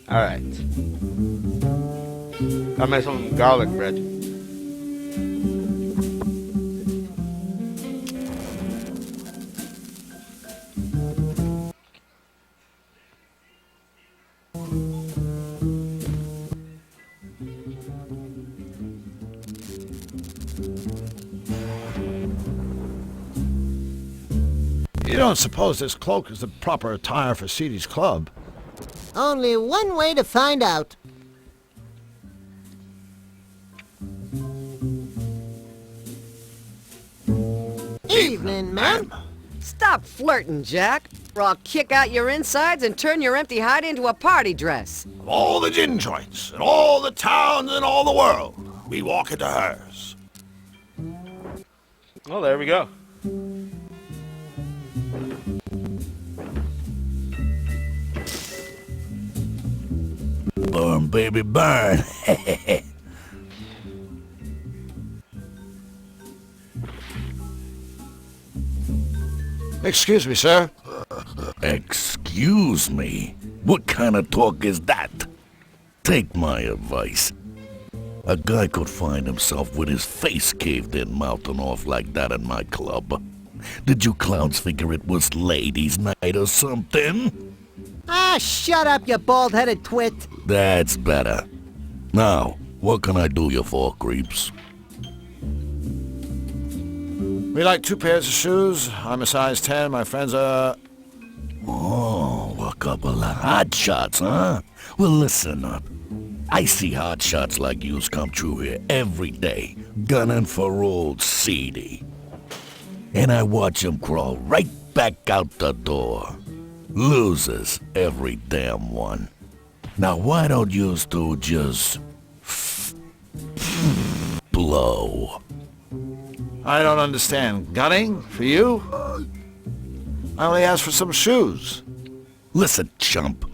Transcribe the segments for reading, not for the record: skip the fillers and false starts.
Alright. I made some garlic bread. You don't suppose this cloak is the proper attire for Seedy's club? Only one way to find out. Evening, ma'am. Stop flirting, Jack, or I'll kick out your insides and turn your empty hide into a party dress. Of all the gin joints, in all the towns in all the world, we walk into hers. Oh, there we go. Burn, baby, burn. Excuse me, sir. Excuse me? What kind of talk is that? Take my advice. A guy could find himself with his face caved in mouthing off like that in my club. Did you clowns figure it was ladies' night or something? Ah, shut up, you bald-headed twit. That's better. Now, what can I do you for, creeps? We like 2 pairs of shoes. I'm a size 10. My friends are... Oh, a couple of hot shots, huh? Well, listen up. I see hot shots like yous come through here every day, gunning for old Seedy. And I watch 'em crawl right back out the door. Losers, every damn one. Now why don't yous two just... blow? I don't understand. Gunning? For you? I only asked for some shoes. Listen, chump.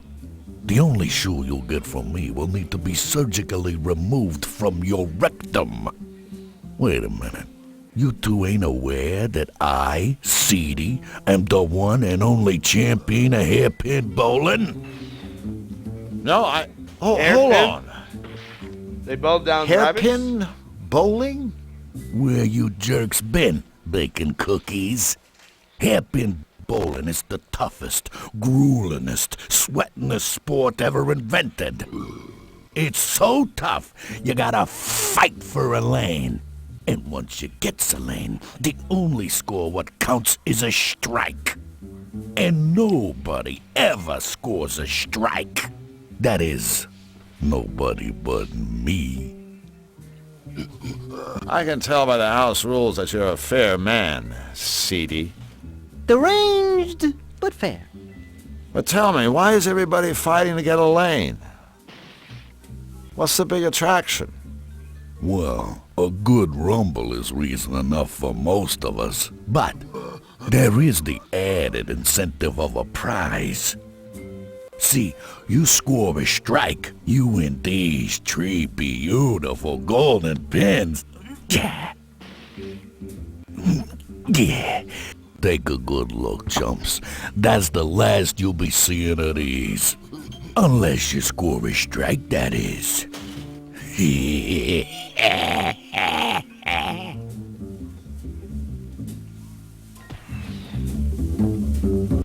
The only shoe you'll get from me will need to be surgically removed from your rectum. Wait a minute. You two ain't aware that I, Seedy, am the one and only champion of hairpin bowling? No, hold Hairpin? on. They bowled down rabbits? Hairpin bowling? Where you jerks been, baking cookies? Hairpin bowling is the toughest, gruelingest, sweatingest sport ever invented. It's so tough, you gotta fight for a lane. And once you get a lane, the only score what counts is a strike. And nobody ever scores a strike. That is, nobody but me. I can tell by the house rules that you're a fair man, Seedy. Deranged, but fair. But tell me, why is everybody fighting to get a lane? What's the big attraction? Well, a good rumble is reason enough for most of us. But there is the added incentive of a prize. See, you score a strike, you win these 3 beautiful golden pins. Yeah. Yeah. Take a good look, chumps. That's the last you'll be seeing of these. Unless you score a strike, that is.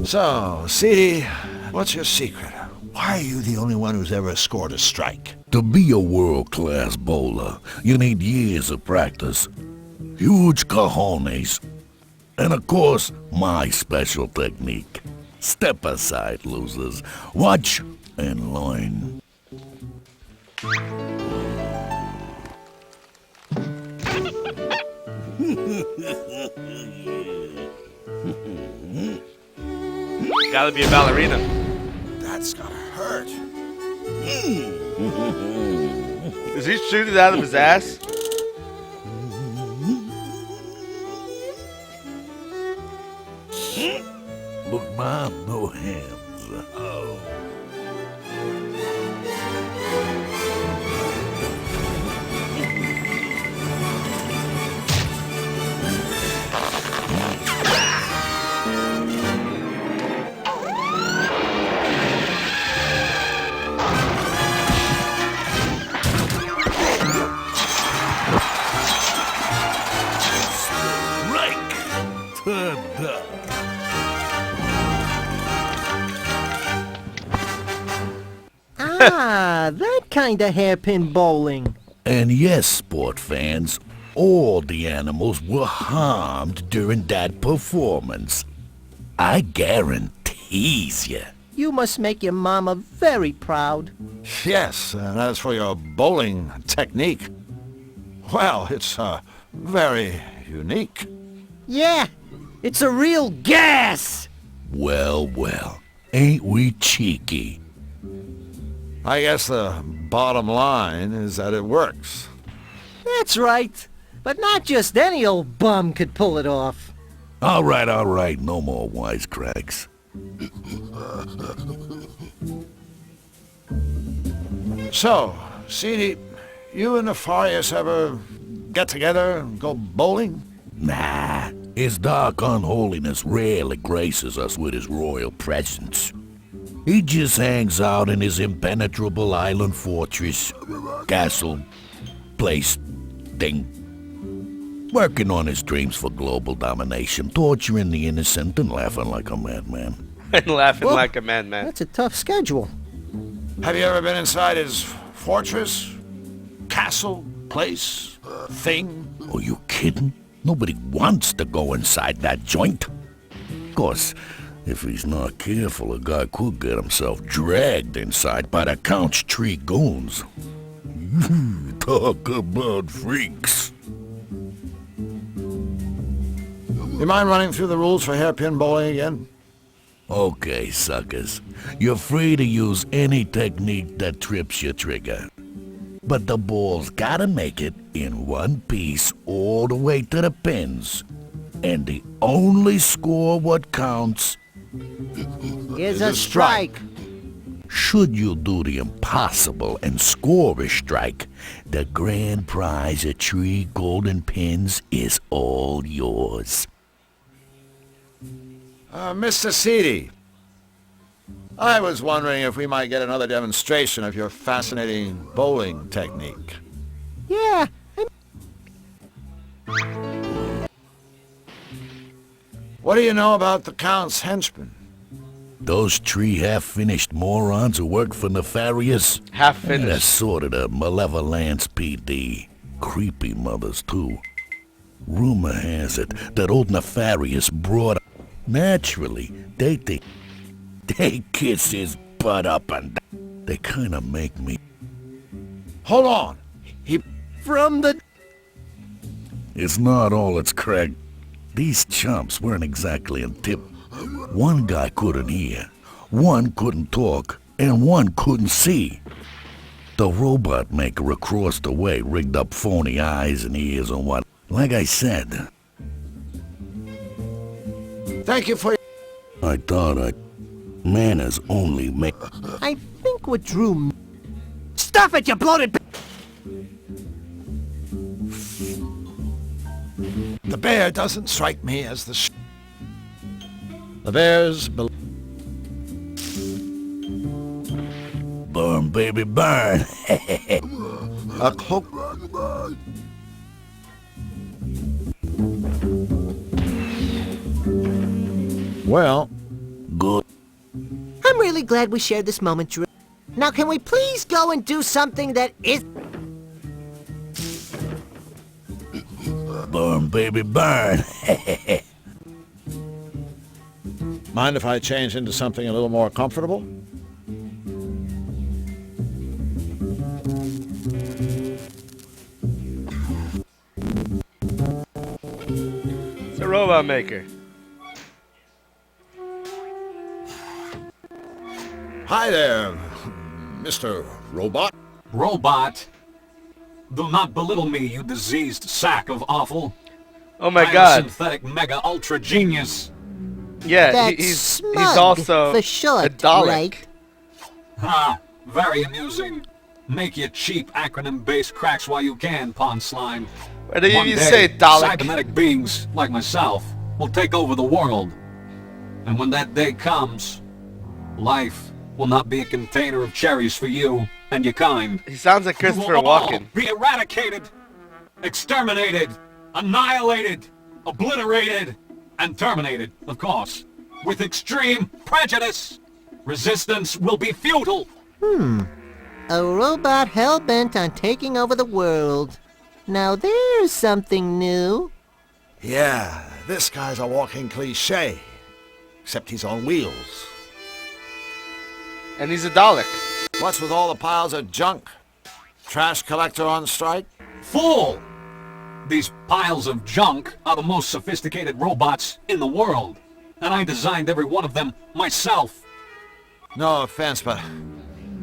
So, Seedy, what's your secret? Why are you the only one who's ever scored a strike? To be a world-class bowler, you need years of practice, huge cojones, and of course, my special technique. Step aside, losers. Watch and learn. Gotta be a ballerina. That's gonna hurt. Is he shooting out of his ass? Look, Mom, no hands. Oh. Ah, that kind of hairpin bowling. And yes, sport fans, all the animals were harmed during that performance. I guarantees you. You must make your mama very proud. Yes, and as for your bowling technique, well, it's very unique. Yeah, it's a real gas. Well, well, ain't we cheeky? I guess the bottom line is that it works. That's right. But not just any old bum could pull it off. All right, no more wisecracks. So, Seedy, you and Nefarious ever get together and go bowling? Nah, his dark unholiness rarely graces us with his royal presence. He just hangs out in his impenetrable island fortress, castle, place, thing, working on his dreams for global domination, torturing the innocent and laughing like a madman. And laughing Well, like a madman. That's a tough schedule. Have you ever been inside his fortress, castle, place, thing? Are you kidding? Nobody wants to go inside that joint. Of course, if he's not careful, a guy could get himself dragged inside by the Count's tree goons. Talk about freaks. You mind running through the rules for hairpin bowling again? Okay, suckers. You're free to use any technique that trips your trigger. But the ball's gotta make it in one piece all the way to the pins. And the only score what counts. Here's a strike. Should you do the impossible and score a strike, the grand prize of 3 golden pins is all yours. Mr. Seedy, I was wondering if we might get another demonstration of your fascinating bowling technique. Yeah. What do you know about the Count's henchmen? Those 3 half-finished morons who work for Nefarious? Half That's finished. sort of the Malevolence PD. Creepy mothers, too. Rumor has it that old Nefarious brought... Naturally, they think... They kiss his butt up and... They kinda make me... Hold on. From the... It's not all it's cracked. These chumps weren't exactly in tip. One guy couldn't hear, one couldn't talk, and one couldn't see. The robot maker across the way rigged up phony eyes and ears and what. Like I said, Thank you for your... I thought manners only make... I think what Drew... Stuff it, you bloated... The bear doesn't strike me as the... The bear's... Burn, baby, burn. A cloak... Well, Good. I'm really glad we shared this moment, Drew. Now can we please go and do something that is... Burn, baby, burn. mind if I change into something a little more comfortable? It's a robot maker. Hi there, Mr. Robot. Robot. Do not belittle me, you diseased sack of offal. Oh my I'm god. a synthetic mega ultra genius. Yeah, That's he's smug also for short, a Dalek. right? Ha! Very amusing. Make your cheap acronym-based cracks while you can, pond slime. Why did you One even day, say Dalek? cybernetic beings like myself will take over the world. And when that day comes, life will not be a container of cherries for you and your kind. He sounds like You Christopher will all Walken. be eradicated, exterminated, annihilated, obliterated, and terminated, of course, with extreme prejudice. Resistance will be futile. A robot hell-bent on taking over the world. Now there's something new. Yeah, this guy's a walking cliché. Except he's on wheels. And he's a Dalek. What's with all the piles of junk? Trash collector on strike? Fool! These piles of junk are the most sophisticated robots in the world. And I designed every one of them myself. No offense, but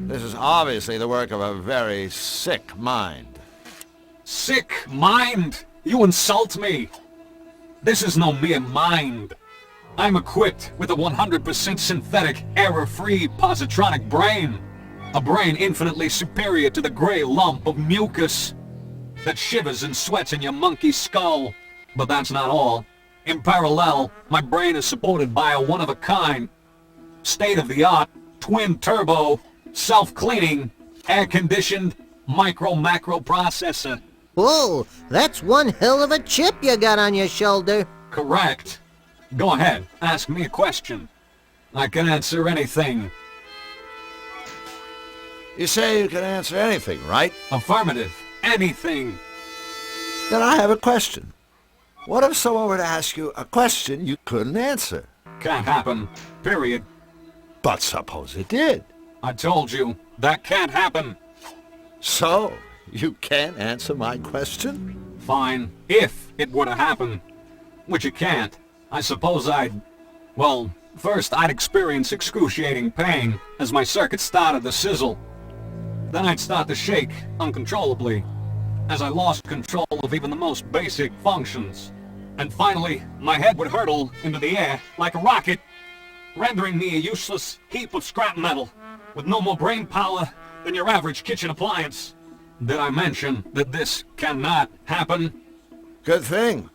this is obviously the work of a very sick mind. Sick mind? You insult me. This is no mere mind. I'm equipped with a 100% synthetic, error-free positronic brain. A brain infinitely superior to the gray lump of mucus that shivers and sweats in your monkey skull. But that's not all. In parallel, my brain is supported by a one-of-a-kind, state-of-the-art, twin-turbo, self-cleaning, air-conditioned, micro-macro processor. Whoa, that's one hell of a chip you got on your shoulder. Correct. Go ahead, ask me a question. I can answer anything. You say you can answer anything, right? Affirmative. Anything. Then I have a question. What if someone were to ask you a question you couldn't answer? Can't happen. Period. But suppose it did. I told you, that can't happen. So, you can't answer my question? Fine, if it were to happen. Which it can't. I suppose well, first I'd experience excruciating pain as my circuits started to sizzle. Then I'd start to shake uncontrollably as I lost control of even the most basic functions. And finally, my head would hurtle into the air like a rocket, rendering me a useless heap of scrap metal with no more brain power than your average kitchen appliance. Did I mention that this cannot happen? Good thing.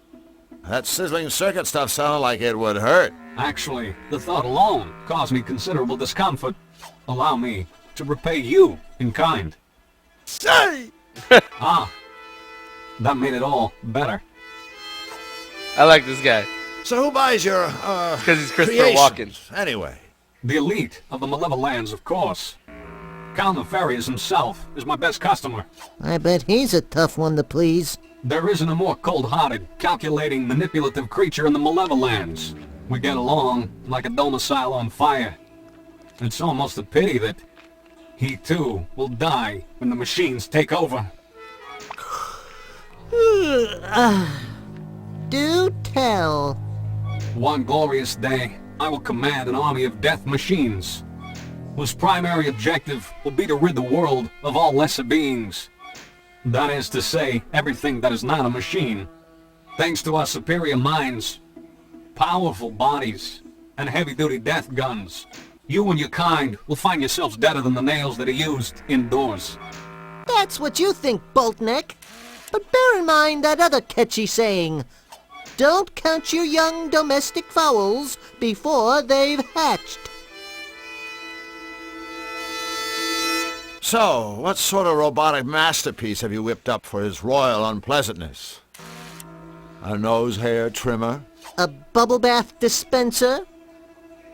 That sizzling circuit stuff sounded like it would hurt. Actually, the thought alone caused me considerable discomfort. Allow me to repay you in kind. Say! Ah, that made it all better. I like this guy. So who buys your, Because he's Christopher creations, Walken. anyway? The elite of the Malevolence, of course. Count Nefarious himself is my best customer. I bet he's a tough one to please. There isn't a more cold-hearted, calculating, manipulative creature in the Malevolence. We get along like a domicile on fire. It's almost a pity that he too will die when the machines take over. Do tell. One glorious day, I will command an army of death machines, whose primary objective will be to rid the world of all lesser beings. That is to say, everything that is not a machine. Thanks to our superior minds, powerful bodies, and heavy-duty death guns, you and your kind will find yourselves deader than the nails that are used indoors. That's what you think, Boltneck. But bear in mind that other catchy saying. Don't count your young domestic fowls before they've hatched. So, what sort of robotic masterpiece have you whipped up for his royal unpleasantness? A nose hair trimmer? A bubble bath dispenser?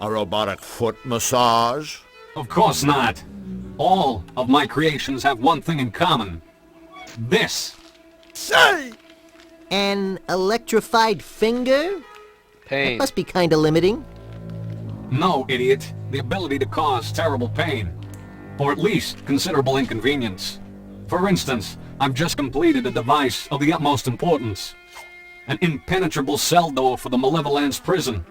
A robotic foot massage? Of course not. All of my creations have one thing in common. This. Say! An electrified finger? Pain. Must be kinda limiting. No, idiot. The ability to cause terrible pain. Or at least considerable inconvenience. For instance, I've just completed a device of the utmost importance. An impenetrable cell door for the Malevolence prison.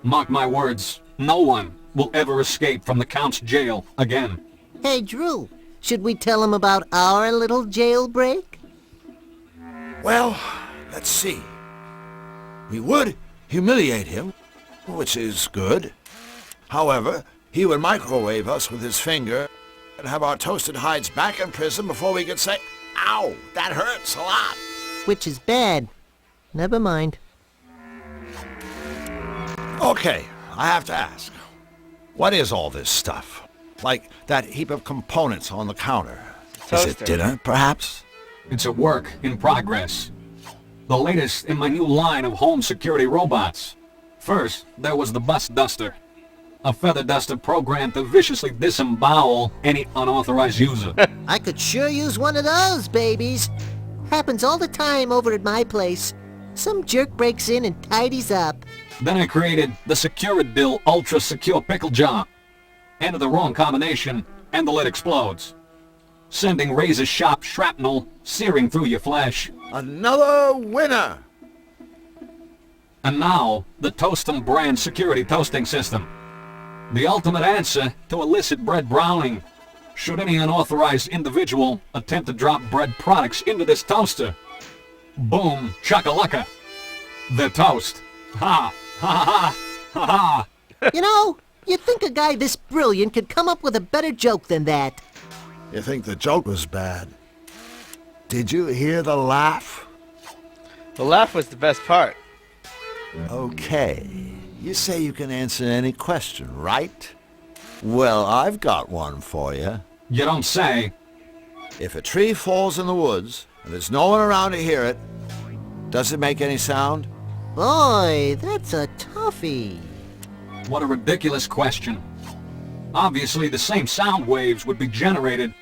Mark my words, no one will ever escape from the Count's jail again. Hey, Drew, should we tell him about our little jailbreak? Well, let's see. We would humiliate him, which is good. However, he would microwave us with his finger and have our toasted hides back in prison before we could say, "Ow, that hurts a lot." Which is bad. Never mind. Okay, I have to ask. What is all this stuff? Like that heap of components on the counter. Is it Toaster. dinner, perhaps? It's a work in progress. The latest in my new line of home security robots. First, there was the bus duster. A feather duster programmed to viciously disembowel any unauthorized user. I could sure use one of those babies. Happens all the time over at my place. Some jerk breaks in and tidies up. Then I created the Securidil Ultra Secure Pickle Jar. Enter the wrong combination, and the lid explodes, sending razor-sharp shrapnel searing through your flesh. Another winner! And now, the Toastum brand security toasting system. The ultimate answer to illicit bread browning. Should any unauthorized individual attempt to drop bread products into this toaster, boom, chakalaka, they're toast. Ha, ha, ha, ha, ha. You know, you'd think a guy this brilliant could come up with a better joke than that. You think the joke was bad? Did you hear the laugh? The laugh was the best part. Okay. You say you can answer any question, right? Well, I've got one for you. You don't say. If a tree falls in the woods and there's no one around to hear it, does it make any sound? Boy, that's a toughie. What a ridiculous question. Obviously, the same sound waves would be generated,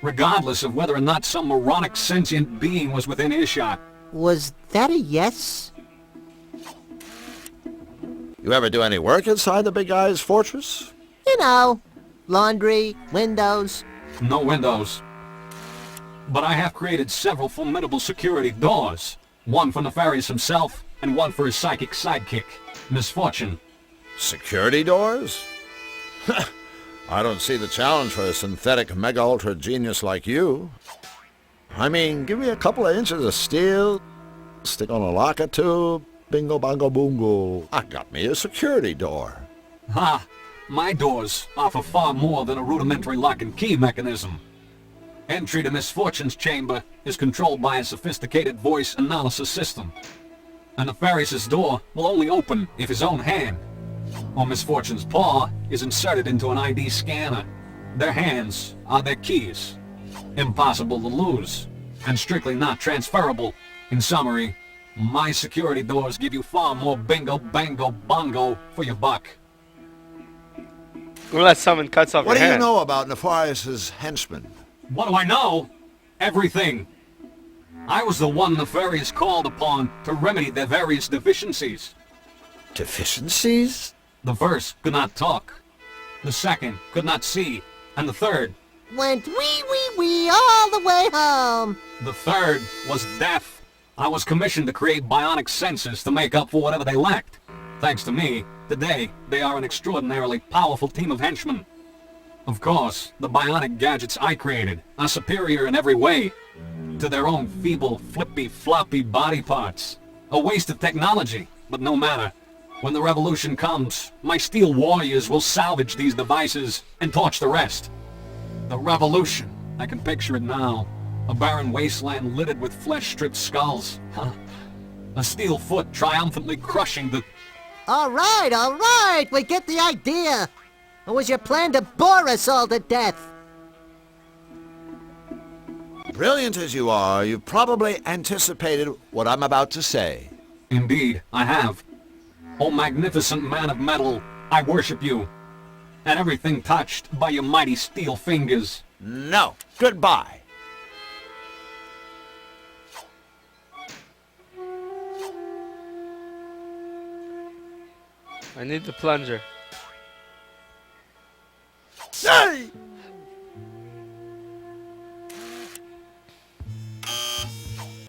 regardless of whether or not some moronic sentient being was within earshot. Was that a yes? You ever do any work inside the big guy's fortress? You know, laundry, windows. No windows. But I have created several formidable security doors. One for Nefarious himself, and one for his psychic sidekick, Misfortune. Security doors? I don't see the challenge for a synthetic mega-ultra genius like you. I mean, give me a couple of inches of steel, stick on a lock or two, bingo bongo boongo. I got me a security door. Ha! My doors offer far more than a rudimentary lock and key mechanism. Entry to Misfortune's chamber is controlled by a sophisticated voice analysis system. A Nefarious's door will only open if his own hand or Misfortune's paw is inserted into an ID scanner. Their hands are their keys. Impossible to lose, and strictly not transferable. In summary, my security doors give you far more bingo, bango, bongo for your buck. Unless someone cuts off What your do you hand. know about Nefarious' henchmen? What do I know? Everything. I was the one Nefarious called upon to remedy their various deficiencies. Deficiencies? The first could not talk. The second could not see. And the third, Went wee all the way home. the third was deaf. I was commissioned to create bionic senses to make up for whatever they lacked. Thanks to me, today they are an extraordinarily powerful team of henchmen. Of course, the bionic gadgets I created are superior in every way to their own feeble, flippy, floppy body parts. A waste of technology, but no matter. When the revolution comes, my steel warriors will salvage these devices and torch the rest. The revolution. I can picture it now. A barren wasteland littered with flesh-stripped skulls. Huh? A steel foot triumphantly crushing the... All right, we get the idea. Or was your plan to bore us all to death? Brilliant as you are, you probably anticipated what I'm about to say. Indeed, I have. O magnificent man of metal, I worship you. And everything touched by your mighty steel fingers. No. Goodbye. I need the plunger. Hey!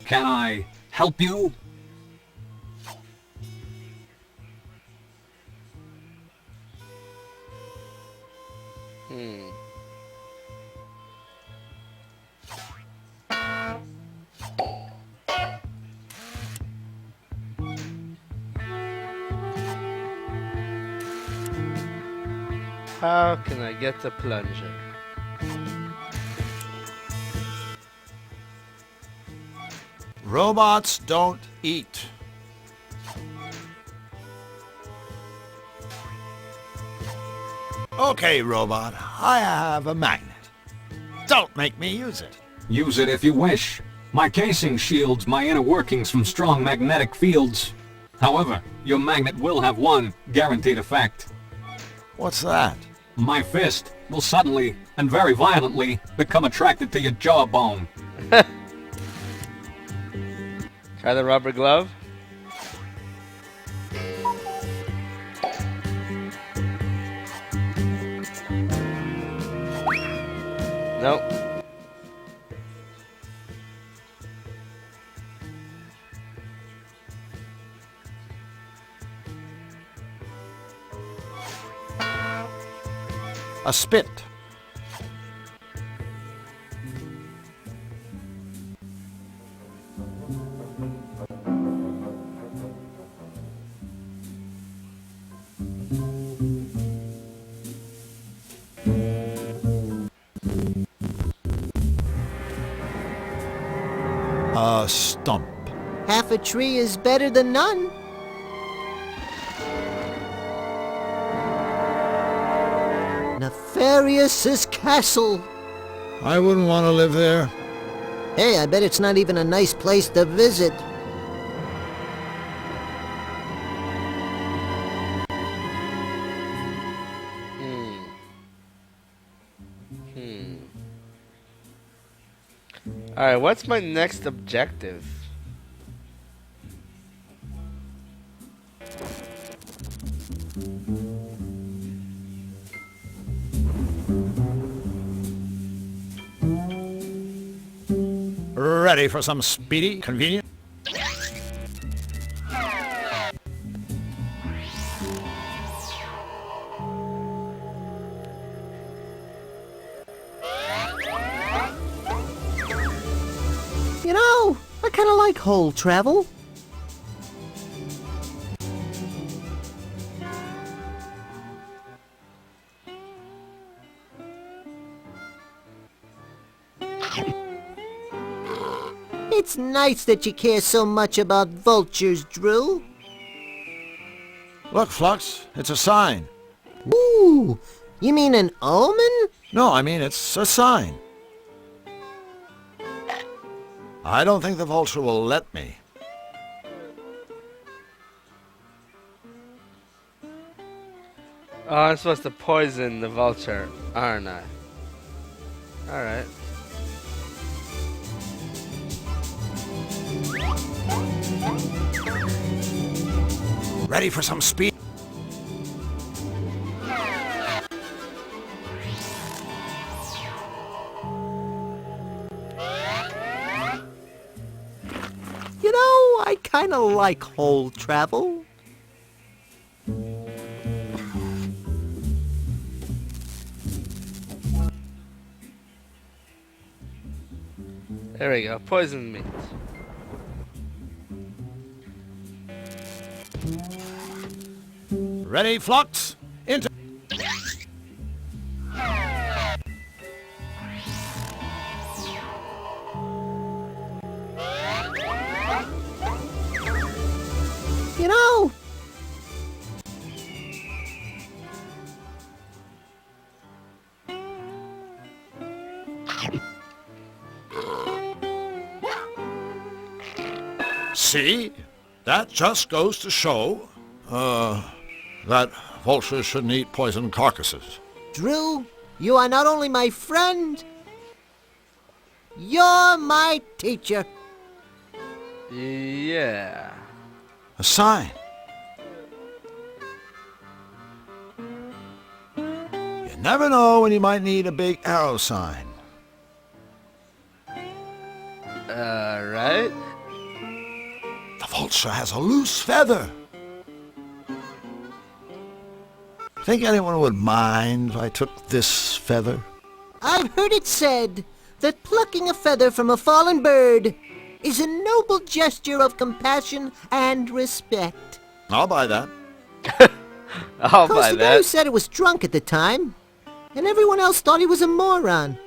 Can I help you? How can I get the plunger? Robots don't eat. Okay, robot, I have a magnet. Don't make me use it. Use it if you wish. My casing shields my inner workings from strong magnetic fields. However, your magnet will have one guaranteed effect. What's that? My fist will suddenly and very violently become attracted to your jawbone. Try the rubber glove. Nope. A spit. A stump. Half a tree is better than none. Nefarious's castle. I wouldn't want to live there. Hey, I bet it's not even a nice place to visit. Alright, what's my next objective? Ready for some speedy, convenient? You know, I kind of like whole travel. It's nice that you care so much about vultures, Drew. Look, Flux, it's a sign. Ooh, you mean an omen? No, I mean it's a sign. I don't think the vulture will let me. Oh, I'm supposed to poison the vulture, aren't I? Alright. Ready for some speed? You know, I kind of like whole travel. There we go. Poison meat. Ready, Flux? Into... You know, See? That just goes to show, that vultures shouldn't eat poisoned carcasses. Drew, you are not only my friend, you're my teacher. Yeah. A sign. You never know when you might need a big arrow sign. Right? The vulture has a loose feather. Think anyone would mind if I took this feather? I've heard it said that plucking a feather from a fallen bird is a noble gesture of compassion and respect. I'll buy that. I'll Of course, buy the guy who that. said it was drunk at the time, and everyone else thought he was a moron.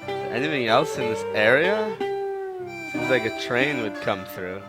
Anything else in this area? Seems like a train would come through.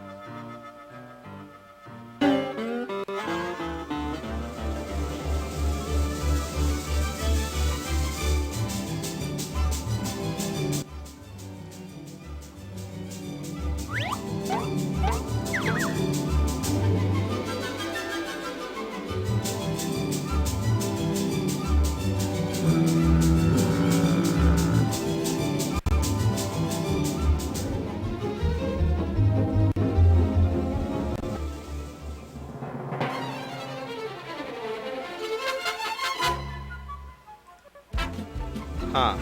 Huh.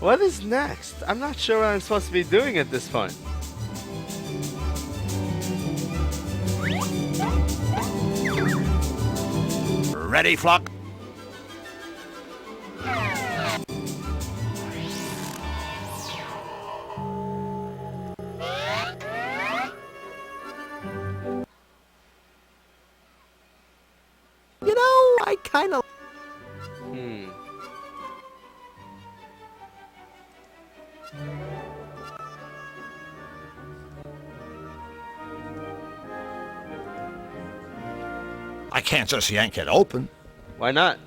What is next? I'm not sure what I'm supposed to be doing at this point. Ready, Flock? You know, I kind of... Hmm. I can't just yank it open. Why not?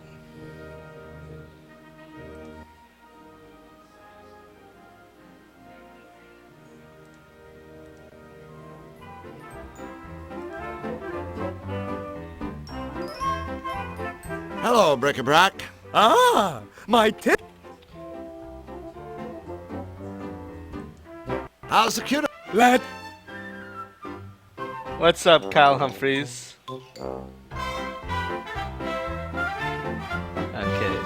Hello, Bric-a-Brac. Ah, my tip. How's the cute? Let What's up, Kyle Humphreys? Okay,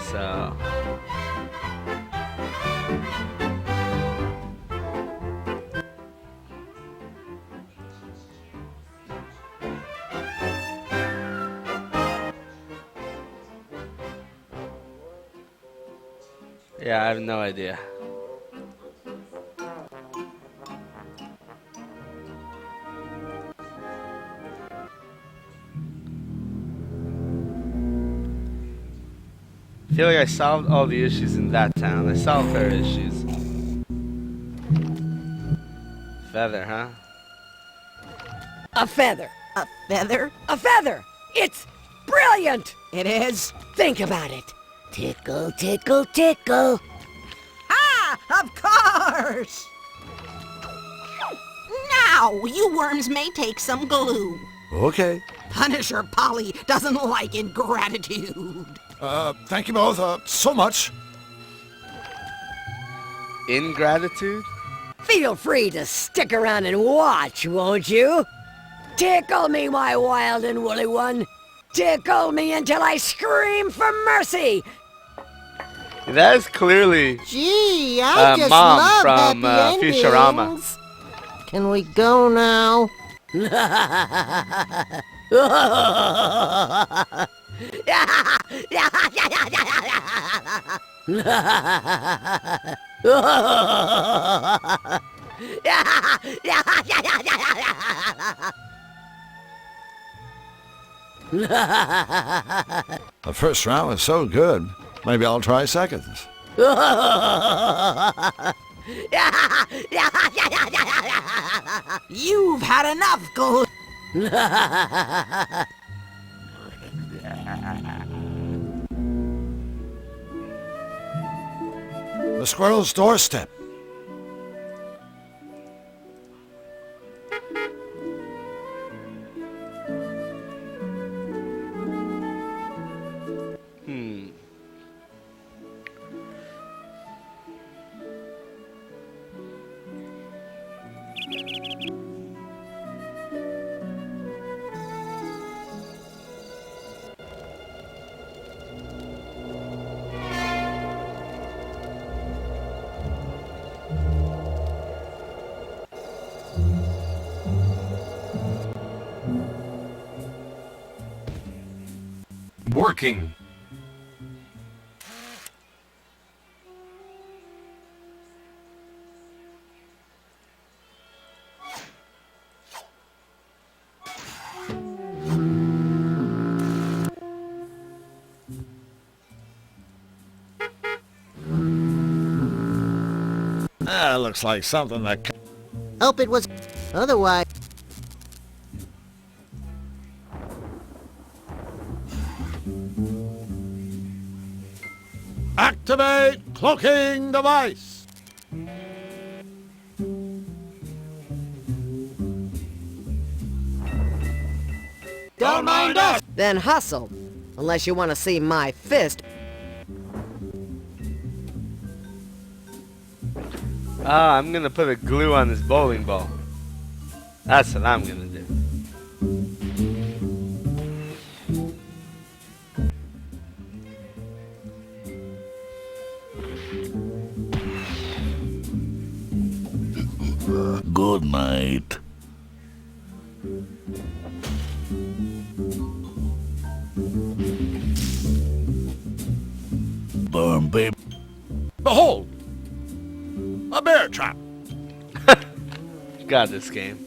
so... Yeah, I have no idea. I feel like I solved all the issues in that town. I solved her issues. Feather, huh? A feather. A feather? A feather! It's brilliant! It is? Think about it. Tickle, tickle, tickle. Ah, of course! Now, you worms may take some glue. Okay. Punisher Polly doesn't like ingratitude. Thank you both, so much. Ingratitude? Feel free to stick around and watch, won't you? Tickle me, my wild and woolly one. Tickle me until I scream for mercy. That is clearly Gee, I just Mom love from happy Futurama. endings. Can we go now? The first round was so good. Maybe I'll try seconds. You've had enough glue. The squirrel's doorstep. Working. That looks like something that... Hope it was... Otherwise... Activate cloaking device. Don't mind us! Then hustle. Unless you want to see my fist. Ah, I'm gonna put a glue on this bowling ball. That's what I'm gonna do. Good night. Burn, babe. Behold! A bear trap! Got this game.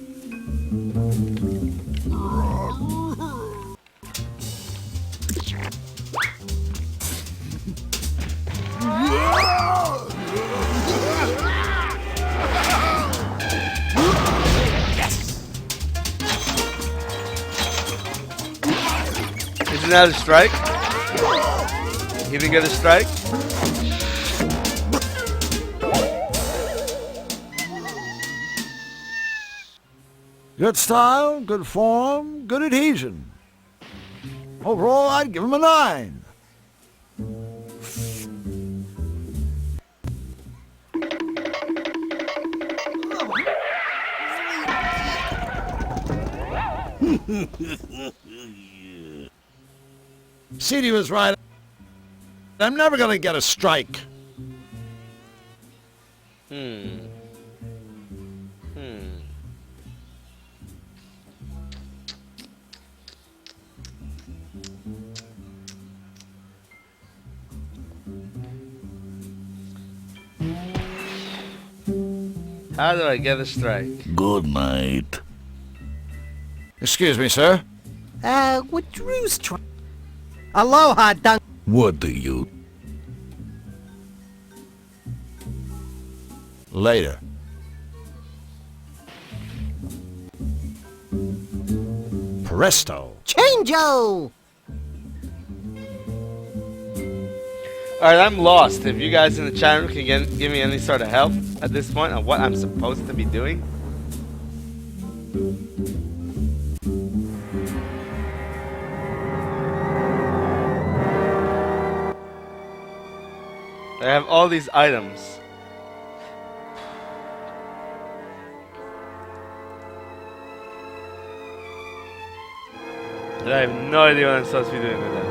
Isn't that a strike? He didn't get a strike? Good style, good form, good adhesion. Overall, I'd give him a 9. Ceedy was right. I'm never gonna get a strike. How do I get a strike? Good night. Excuse me, sir. What Drew's trying... Aloha, Dunk. What do you... Later. Presto. Chango! Alright, I'm lost. If you guys in the chat room can give me any sort of help at this point on what I'm supposed to be doing. I have all these items. And I have no idea what I'm supposed to be doing with them.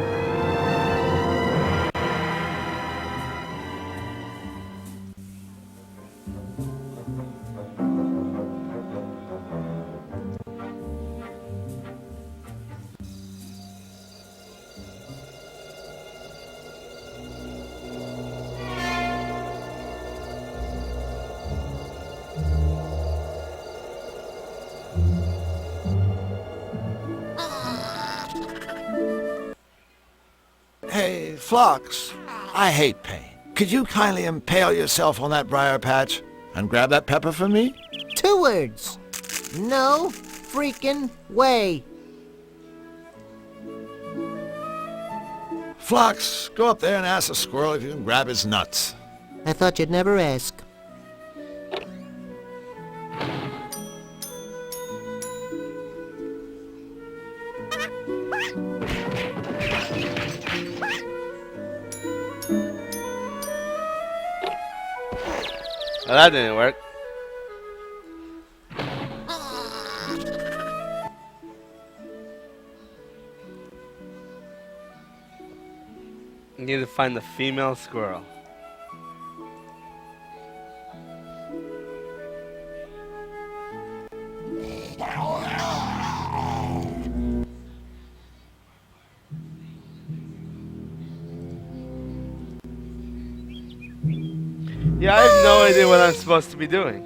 Hey, Phlox, I hate pain. Could you kindly impale yourself on that briar patch and grab that pepper for me? 2 words. No freaking way. Phlox, go up there and ask the squirrel if you can grab his nuts. I thought you'd never ask. Well, that didn't work. Need to find the female squirrel. Yeah, I have no idea what I'm supposed to be doing.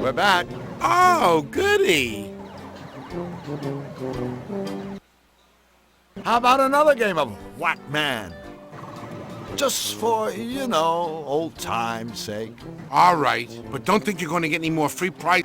We're back. Oh, goody. How about another game of Whack Man? Just for, you know, old time's sake. All right, but don't think you're going to get any more free prize.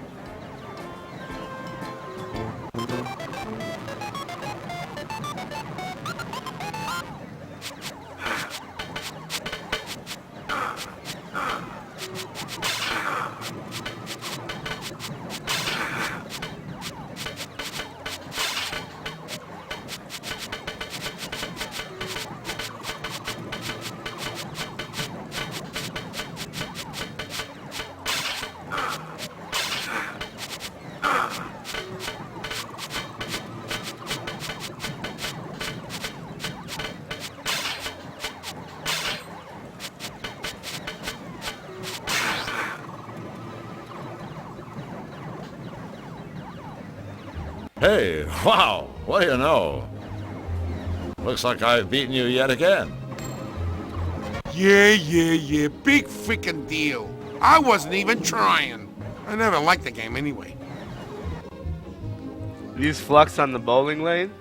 Hey, wow, what do you know? Looks like I've beaten you yet again. Yeah. Big freaking deal. I wasn't even trying. I never liked the game anyway. Use flux on the bowling lane.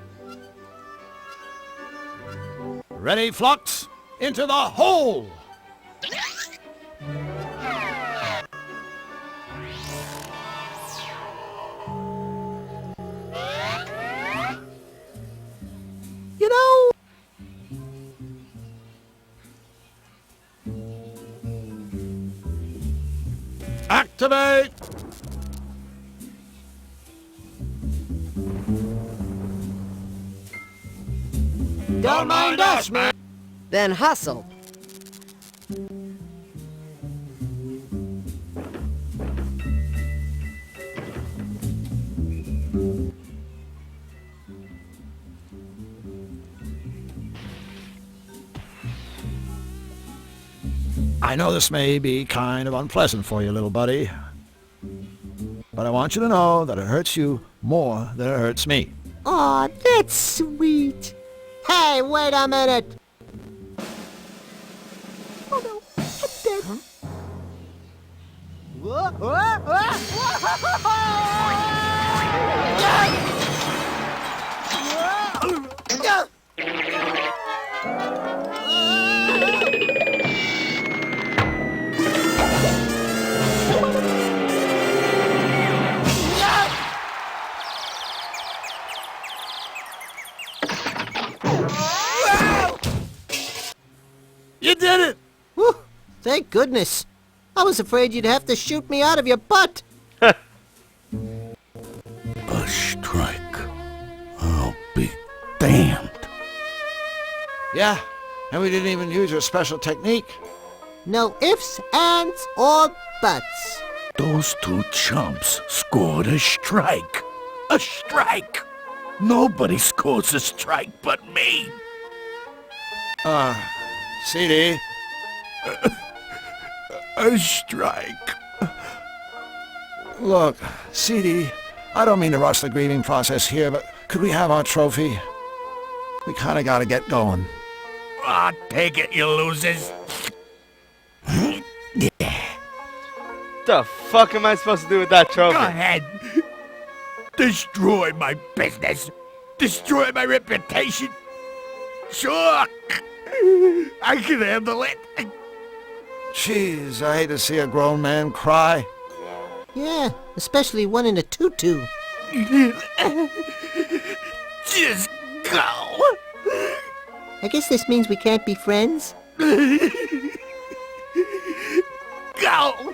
Ready, Flux? Into the hole! You know, Activate! don't mind us, man. Then hustle. I know this may be kind of unpleasant for you, little buddy. But I want you to know that it hurts you more than it hurts me. Aw, that's sweet. Hey, wait a minute. Oh no, I'm dead. You did it! Whew, thank goodness. I was afraid you'd have to shoot me out of your butt. A strike. I'll be damned. Yeah, and we didn't even use your special technique. No ifs, ands, or buts. Those two chumps scored a strike. A strike! Nobody scores a strike but me. CD, A strike. look, CD, I don't mean to rush the grieving process here, but could we have our trophy? We kinda gotta get going. Ah, take it, you losers. The fuck am I supposed to do with that trophy? Go ahead. Destroy my business. Destroy my reputation. Sure. I can handle it. Jeez, I hate to see a grown man cry. Yeah, especially one in a tutu. Just go. I guess this means we can't be friends. Go.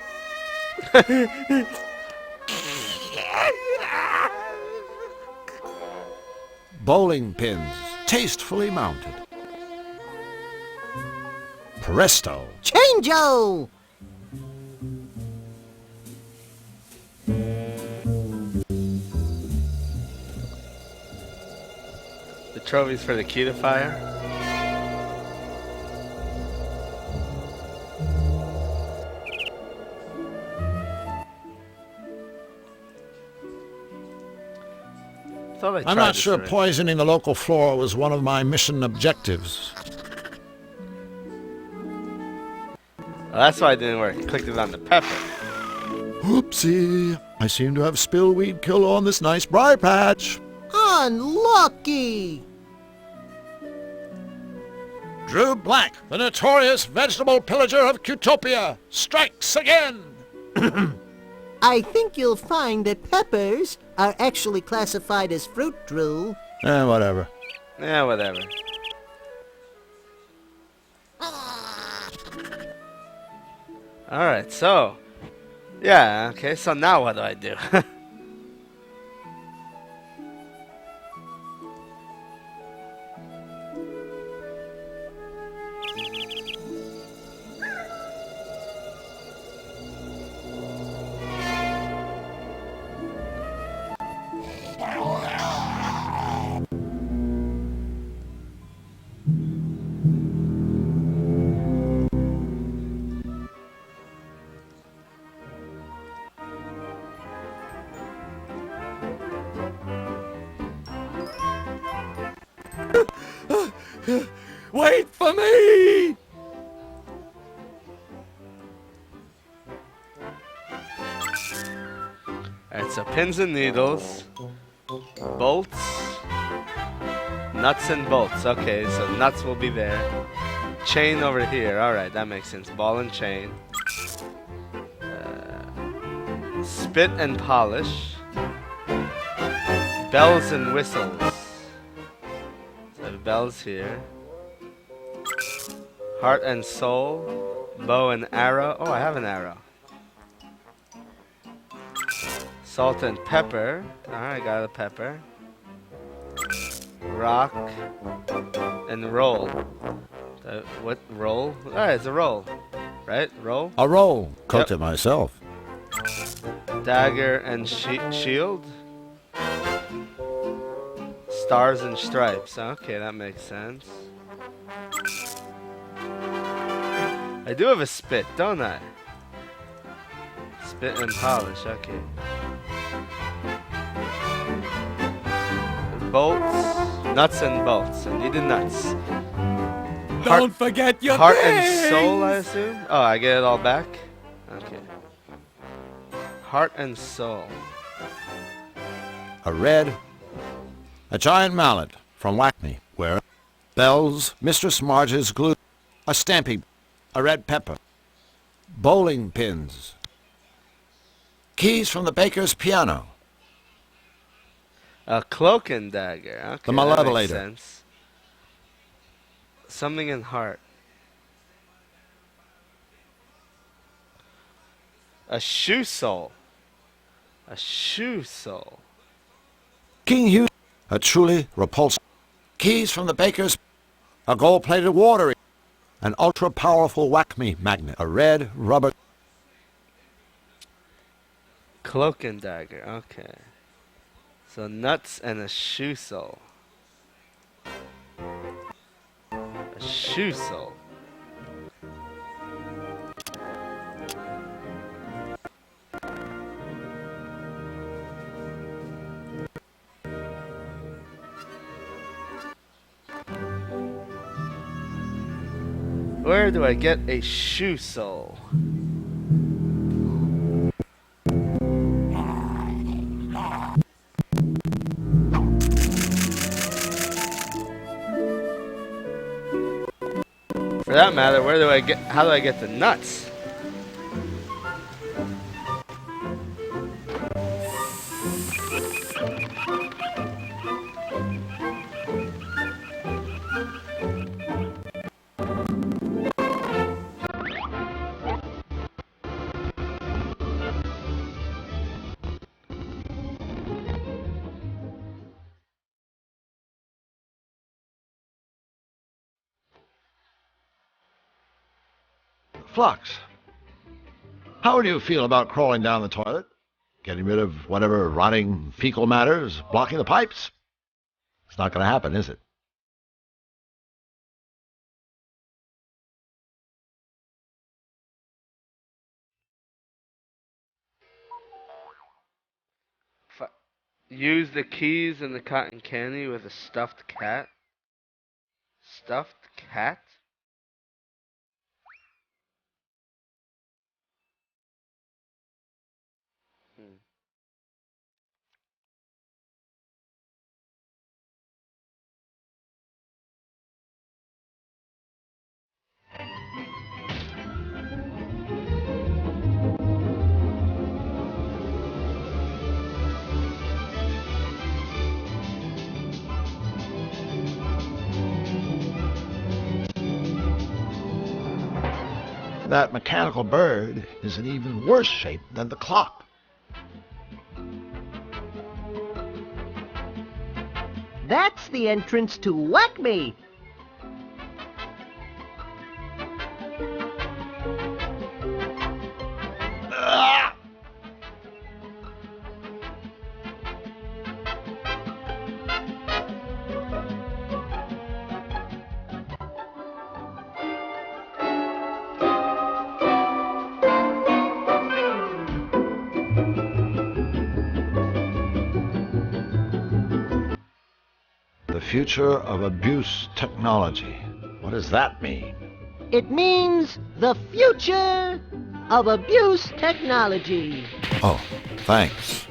Bowling pins, tastefully mounted. Presto. Change-o! The trophies for the key to fire. I'm not sure poisoning the local flora was one of my mission objectives. Well, that's why it didn't work. I clicked it on the pepper. Oopsie. I seem to have spilled weed killer on this nice briar patch. Unlucky! Drew Black, the notorious vegetable pillager of Cutopia, strikes again! I think you'll find that peppers are actually classified as fruit, Drew. Whatever. Yeah, whatever. Alright, so. Yeah, okay, so now what do I do? Wait for me! Alright, so pins and needles, bolts, nuts and bolts. Okay, so nuts will be there. Chain over here. Alright, that makes sense. Ball and chain. Spit and polish. Bells and whistles. So I have bells here. Heart and soul. Bow and arrow. Oh, I have an arrow. Salt and pepper. Alright, got a pepper. Rock and roll. What roll? Alright, it's a roll. Right? Roll? A roll. Yep. Cooked it myself. Dagger and shield. Stars and stripes. Okay, that makes sense. I do have a spit, don't I? Spit and polish, okay. Bolts, nuts and bolts. I need the nuts. Don't forget your Heart things. and soul, I assume? Oh, I get it all back? Okay. Heart and soul. A red. A giant mallet from Whack-Me. Where? Bells, Mistress Marge's glue. A stamping. A red pepper. Bowling pins. Keys from the baker's piano. A cloak and dagger. Okay, The that makes Malevolator. sense. Something in heart. A shoe sole. A shoe sole. King Hugh. A truly repulsive. Keys from the baker's. A gold-plated water. An ultra-powerful Whack-Me magnet. A red rubber. Cloak and dagger. Okay. So nuts and a shoe sole. A shoe sole. Where do I get a shoe sole? For that matter, how do I get the nuts? Flux. How do you feel about crawling down the toilet? Getting rid of whatever rotting fecal matter is blocking the pipes? It's not going to happen, is it? Use the keys and the cotton candy with a stuffed cat. Stuffed cat? That mechanical bird is in even worse shape than the clock. That's the entrance to Whack-Me. The future of abuse technology. What does that mean? It means the future of abuse technology. Oh, thanks.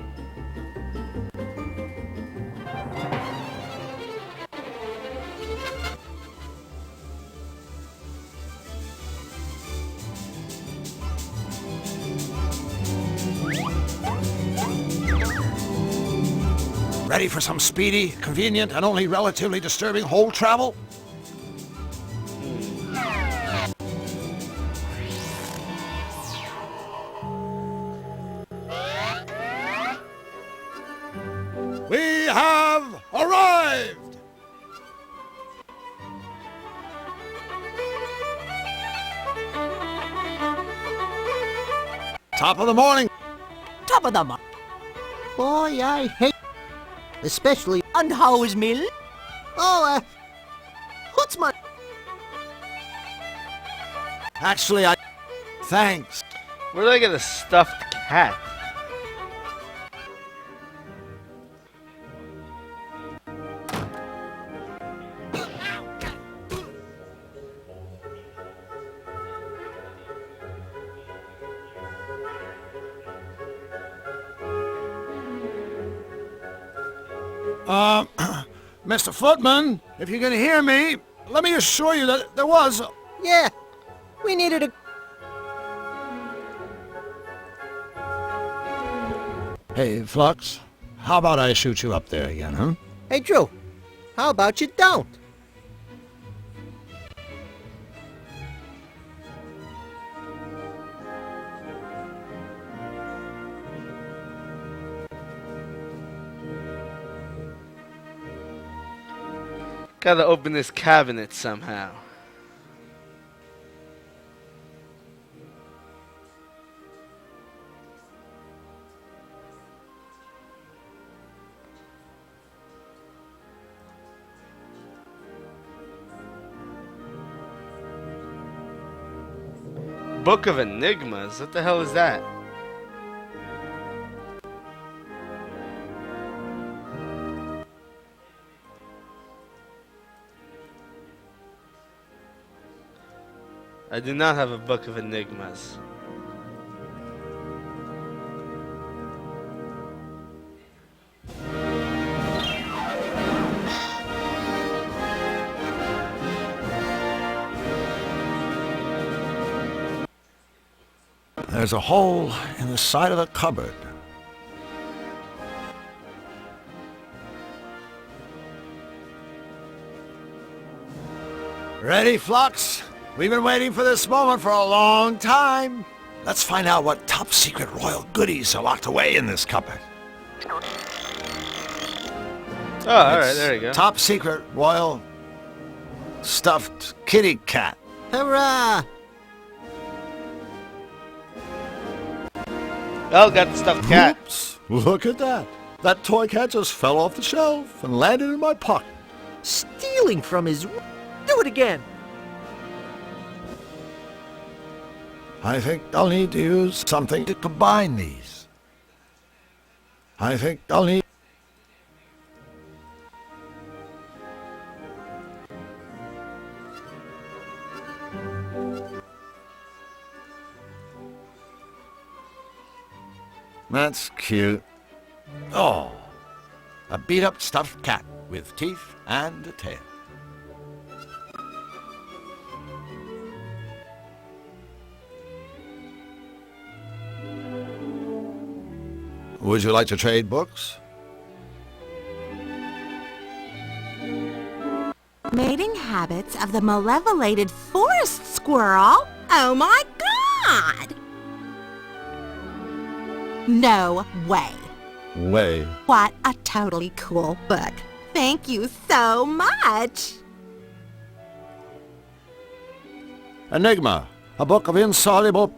Ready for some speedy, convenient, and only relatively disturbing hole travel? We have arrived! Top of the morning. Top of the month. Boy, I hate... Especially... And how is Mill? Oh, what's my... Actually, Thanks. Where did I get a stuffed cat? Mr. Footman, if you can hear me, let me assure you that there was... Yeah, we needed a... Hey, Flux, how about I shoot you up there again, huh? Hey, Drew, how about you don't? Gotta open this cabinet somehow. Book of Enigmas? What the hell is that? I do not have a Book of Enigmas. There's a hole in the side of the cupboard. Ready, Flux? We've been waiting for this moment for a long time. Let's find out what top secret royal goodies are locked away in this cupboard. Oh, alright, there you go. Top secret royal stuffed kitty cat. Hurrah! Oh, got the stuffed cat. Oops, look at that. That toy cat just fell off the shelf and landed in my pocket. Stealing from his... Do it again! I think I'll need to use something to combine these. I think I'll need... That's cute. Oh, a beat-up stuffed cat with teeth and a tail. Would you like to trade books? Mating habits of the malevolated forest squirrel? Oh my god! No way. Way. What a totally cool book. Thank you so much. Enigma, a book of insoluble...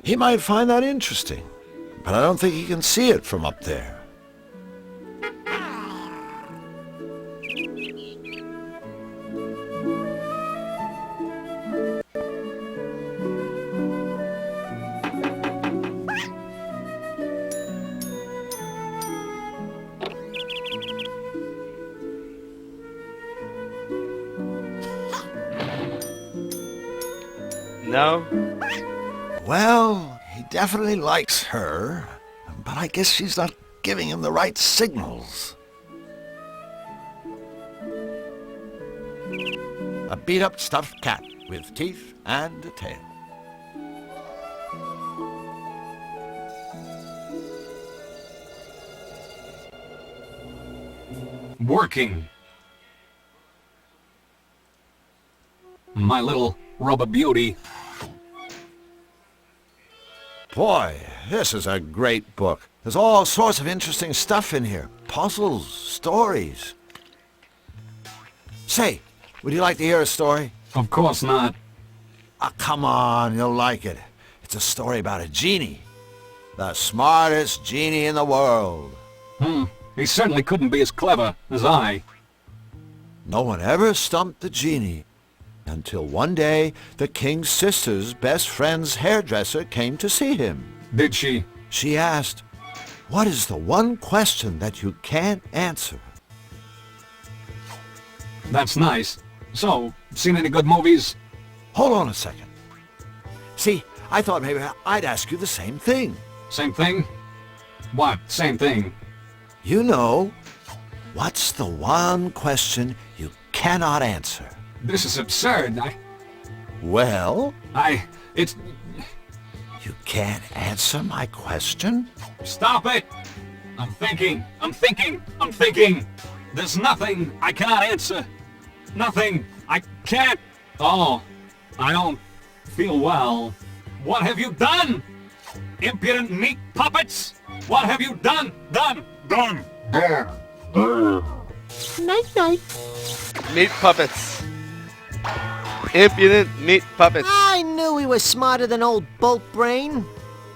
He might find that interesting, but I don't think he can see it from up there. No? Well, he definitely likes her, but I guess she's not giving him the right signals. A beat-up stuffed cat with teeth and a tail. Working. My little rubber beauty. Boy, this is a great book. There's all sorts of interesting stuff in here. Puzzles, stories. Say, would you like to hear a story? Of course not. Ah, come on, you'll like it. It's a story about a genie. The smartest genie in the world. He certainly couldn't be as clever as I. No one ever stumped the genie until one day the king's sister's best friend's hairdresser came to see him. Did she? She asked, "What is the one question that you can't answer?" That's nice. So, seen any good movies? Hold on a second. See, I thought maybe I'd ask you the same thing. Same thing? What? Same thing. You know, what's the one question you cannot answer? This is absurd. Well, It's... you can't answer my question? Stop it! I'm thinking. There's nothing I cannot answer. Nothing. I can't. Oh, I don't feel well. What have you done? Impudent meat puppets! What have you done? Done! Night-night. Meat puppets. Impudent meat puppets. I knew he was smarter than old Bolt Brain.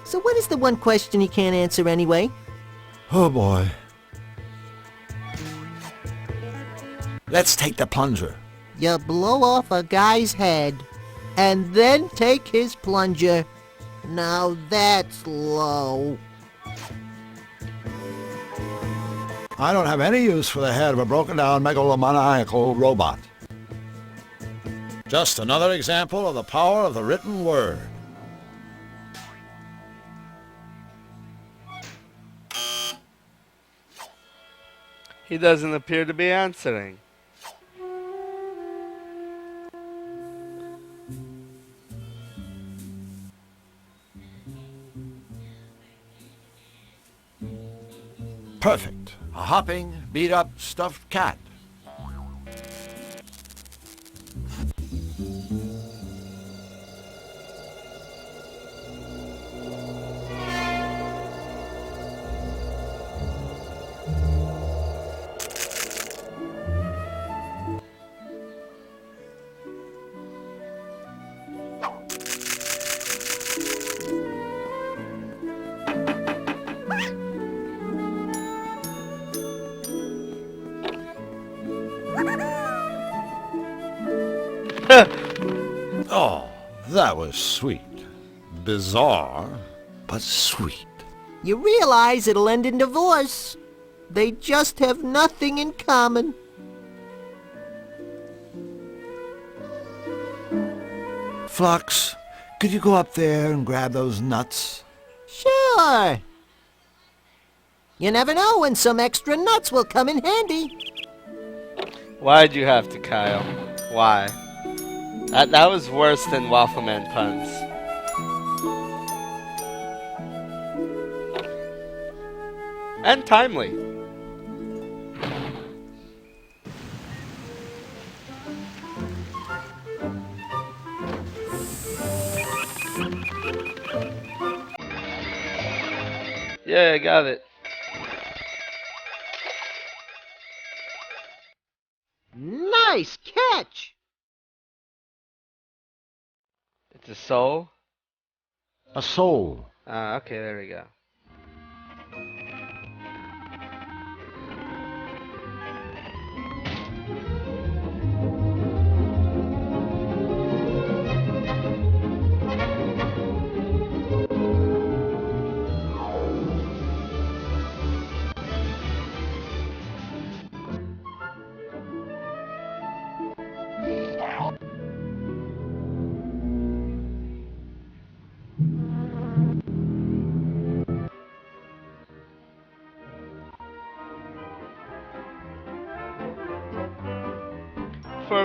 So what is the one question he can't answer anyway? Oh boy. Let's take the plunger. You blow off a guy's head, and then take his plunger. Now that's low. I don't have any use for the head of a broken-down megalomaniacal robot. Just another example of the power of the written word. He doesn't appear to be answering. Perfect. A hopping, beat-up, stuffed cat. Oh, that was sweet. Bizarre, but sweet. You realize it'll end in divorce. They just have nothing in common. Flux, could you go up there and grab those nuts? Sure. You never know when some extra nuts will come in handy. Why'd you have to, Kyle? Why? That was worse than Waffle Man puns. And timely. Yeah, I got it. Nice catch! It's a soul? A soul. Ah, okay, there we go.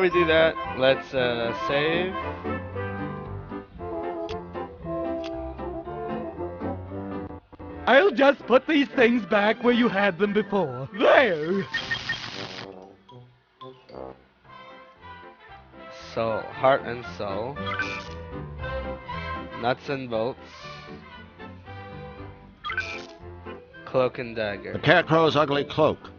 we do that, let's save. I'll just put these things back where you had them before. There! Soul, heart and soul. Nuts and bolts. Cloak and dagger. The Scarecrow's ugly cloak.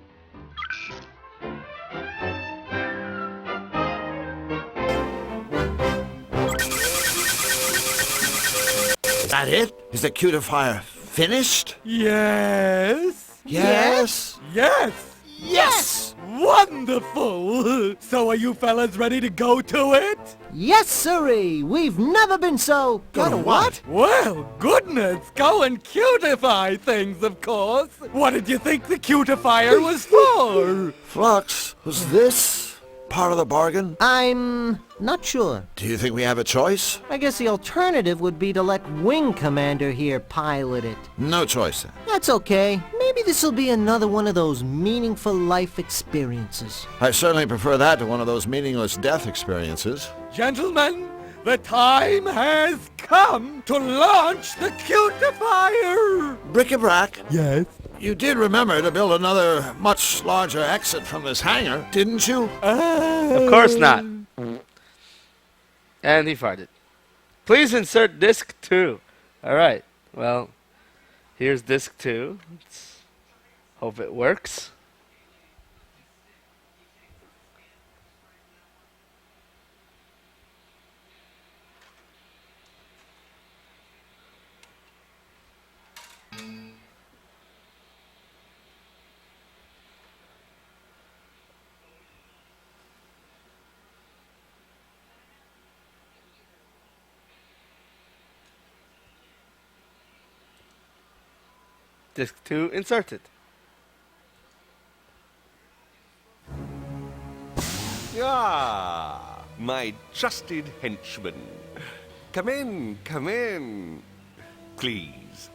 Is that it? Is the cutifier finished? Yes? Yes. Yes! Yes! Wonderful! So are you fellas ready to go to it? Yes, sirree. We've never been so... Go to what? Well, goodness, go and cutify things, of course. What did you think the cutifier was for? Flux, was this part of the bargain? I'm not sure. Do you think we have a choice? I guess the alternative would be to let Wing Commander here pilot it. No choice then. That's okay. Maybe this'll be another one of those meaningful life experiences. I certainly prefer that to one of those meaningless death experiences. Gentlemen, the time has come to launch the cutifier! Bric-a-brac, Yes? you did remember to build another much larger exit from this hangar, didn't you? Of course not. And he farted. Please insert disc 2. Alright, well, here's disc 2. Let's hope it works. Disc 2 inserted. Ah, my trusted henchman. Come in, come in. Please,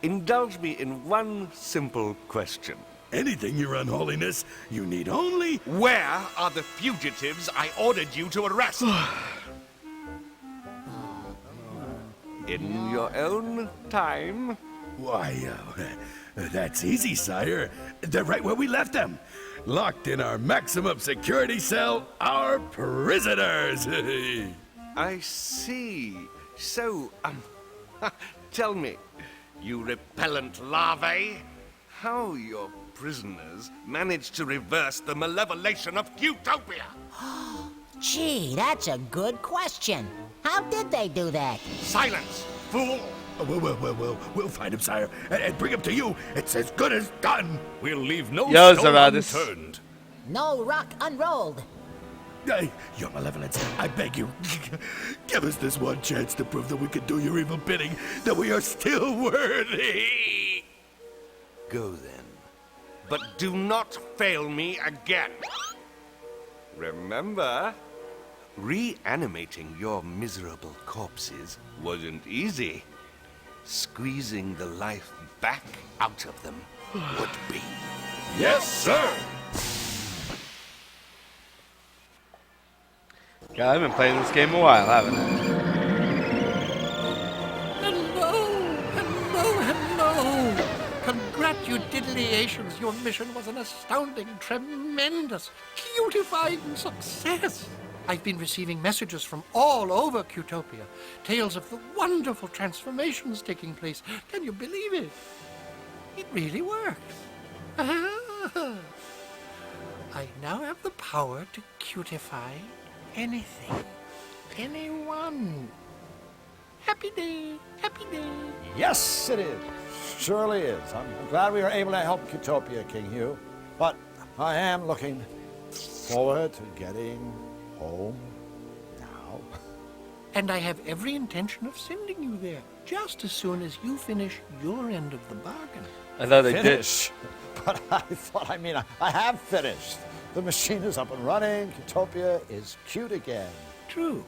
indulge me in one simple question. Anything, Your Unholiness. You need only... Where are the fugitives I ordered you to arrest? In your own time? Why, that's easy, sire. They're right where we left them. Locked in our maximum security cell, our prisoners. I see. So, tell me, you repellent larvae, how your prisoners managed to reverse the malevolation of Utopia? Gee, that's a good question. How did they do that? Silence, fool! We'll find him, sire, and bring him to you. It's as good as done. We'll leave no Yo, stone Zaradis. unturned. No rock unrolled. Your malevolence, I beg you, give us this one chance to prove that we can do your evil bidding, that we are still worthy. Go then, but do not fail me again. Remember, reanimating your miserable corpses wasn't easy. Squeezing the life back out of them would be. Yes, sir. God, I've been playing this game a while, haven't I? Hello. Congratulations. Your mission was an astounding, tremendous, cutifying success. I've been receiving messages from all over Cutopia, tales of the wonderful transformations taking place. Can you believe it? It really works. I now have the power to cutify anything, anyone. Happy day, happy day. Yes, it is. Surely is. I'm glad we were able to help Cutopia, King Hugh. But I am looking forward to getting home now. And I have every intention of sending you there, just as soon as you finish your end of the bargain. I thought they did. Finish? But I have finished. The machine is up and running. Cutopia is cute again. True.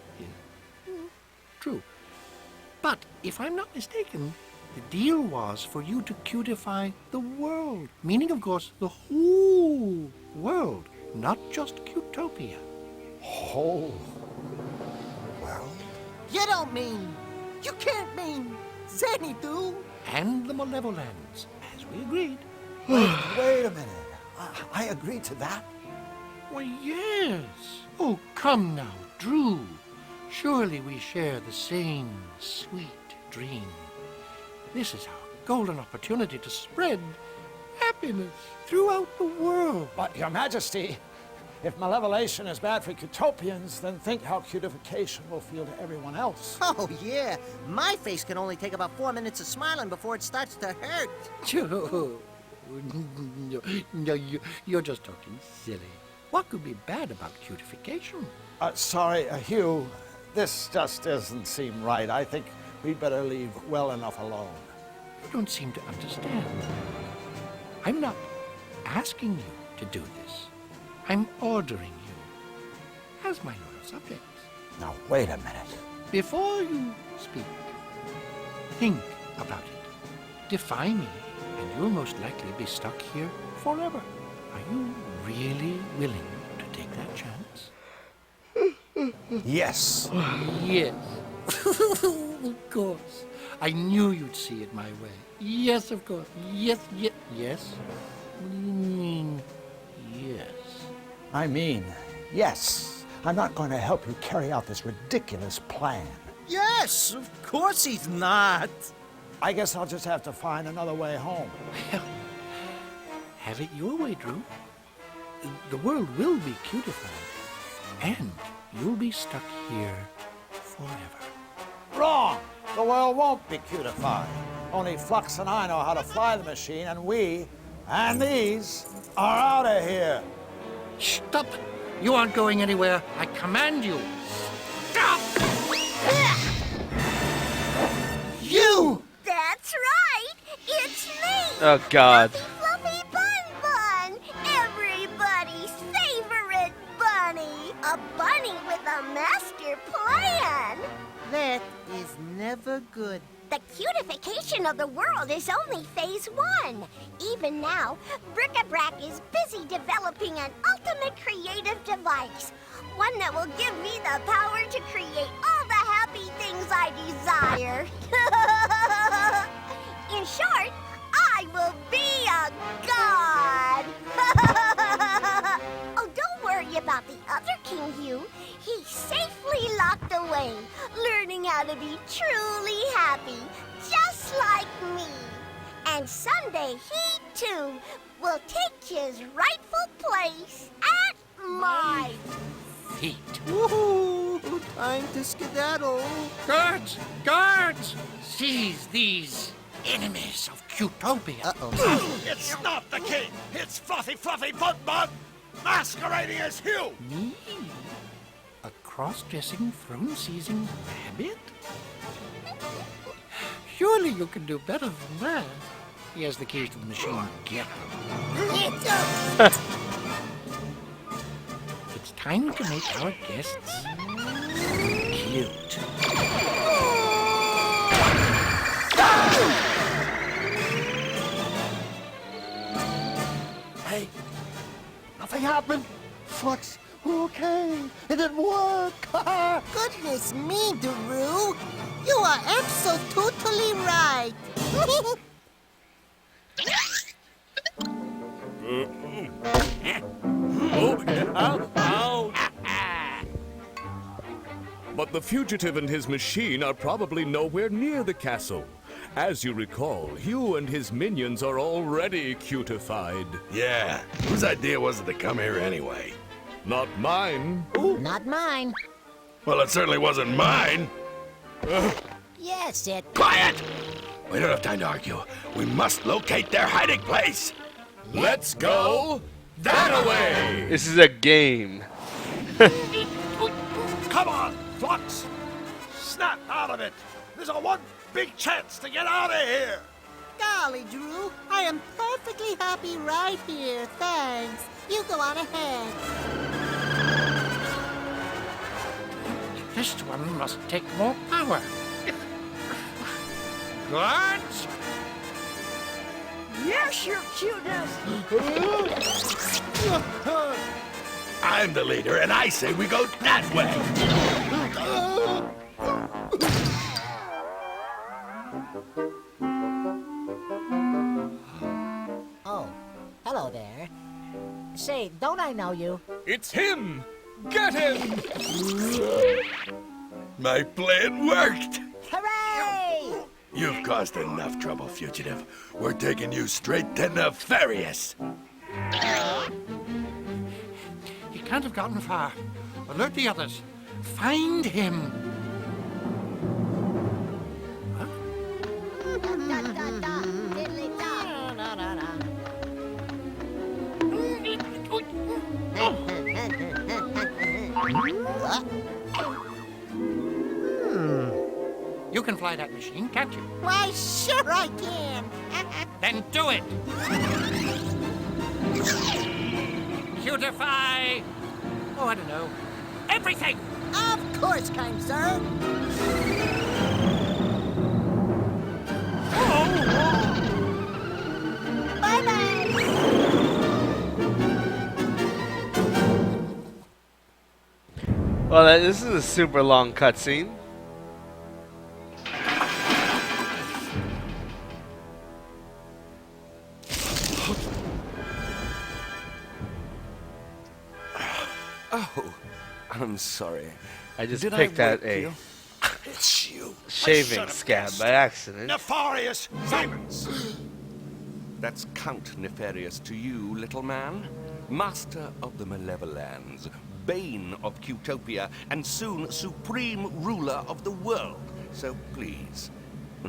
True. But if I'm not mistaken, the deal was for you to cutify the world. Meaning, of course, the whole world, not just Cutopia. Oh. Well, You don't mean... You can't mean... Xanadu? And the Malevolence, as we agreed. wait a minute. I agreed to that. Why, yes. Oh, come now, Drew. Surely we share the same sweet dream. This is our golden opportunity to spread happiness throughout the world. But, Your Majesty, if malevolation is bad for Utopians, then think how cutification will feel to everyone else. Oh, yeah. My face can only take about 4 minutes of smiling before it starts to hurt. No, you're just talking silly. What could be bad about cutification? Sorry, Hugh. This just doesn't seem right. I think we'd better leave well enough alone. You don't seem to understand. I'm not asking you to do this. I'm ordering you as my loyal subjects. Now, wait a minute. Before you speak, think about it. Defy me, and you'll most likely be stuck here forever. Are you really willing to take that chance? Yes. Yes. Of course. I knew you'd see it my way. Yes, of course. Yes, yes, yes. What do you mean, yes? I mean, yes. I'm not going to help you carry out this ridiculous plan. Yes, of course he's not. I guess I'll just have to find another way home. Have it your way, Drew. The world will be cutified, and you'll be stuck here forever. Wrong! The world won't be cutified. Only Flux and I know how to fly the machine, and we, and these, are out of here. Stop! You aren't going anywhere. I command you. Stop! You! That's right! It's me! Oh, God. Fluffy Bun Bun! Everybody's favorite bunny! A bunny with a master plan! That is never good. The cutification of the world is only phase 1. Even now, Bric-a-Brac is busy developing an ultimate creative device. One that will give me the power to create all the happy things I desire. In short, I will be a god! Oh, don't worry about the other King Hugh. He's safely locked away, learning how to be truly happy, just like me. And someday he, too, will take his rightful place at my Feet. Woohoo! Time to skedaddle. Guards! Guards! Seize these enemies of Cutopia. Uh-oh. It's not the king! It's Fluffy Bun Bun, masquerading as Hugh! Me? A cross-dressing, throne-seizing rabbit? Surely you can do better than that. He has the keys to the machine. Get him. It's time to make our guests cute. Hey, nothing happened. Flux, we're okay. It didn't work. Goodness me, Drew. You are absolutely right. But the fugitive and his machine are probably nowhere near the castle. As you recall, Hugh and his minions are already cutified. Yeah, whose idea was it to come here anyway? Not mine. Not mine. Well, it certainly wasn't mine. Yes, it... Quiet! We don't have time to argue. We must locate their hiding place. Let's go that-a-way! This is a game. Come on, Flux. Snap out of it. There's a one big chance to get out of here. Golly, Drew, I am perfectly happy right here. Thanks. You go on ahead. This one must take more power. Guards! Yes, your cuteness! I'm the leader, and I say we go that way. Oh, hello there. Say, don't I know you? It's him! Get him! My plan worked. Hooray! You've caused enough trouble, fugitive. We're taking you straight to Nefarious. He can't have gotten far. Alert the others. Find him. You can fly that machine, can't you? Why, sure I can. Then do it! Cutify! Oh, I don't know. Everything! Of course, kind sir. Bye-bye. Well, this is a super long cutscene. Oh, I'm sorry. I just Did picked I out wake a you? It's you. shaving scab by accident. Nefarious! Silence! That's Count Nefarious to you, little man. Master of the Malevolence, Bane of Cutopia, and soon supreme ruler of the world. So please,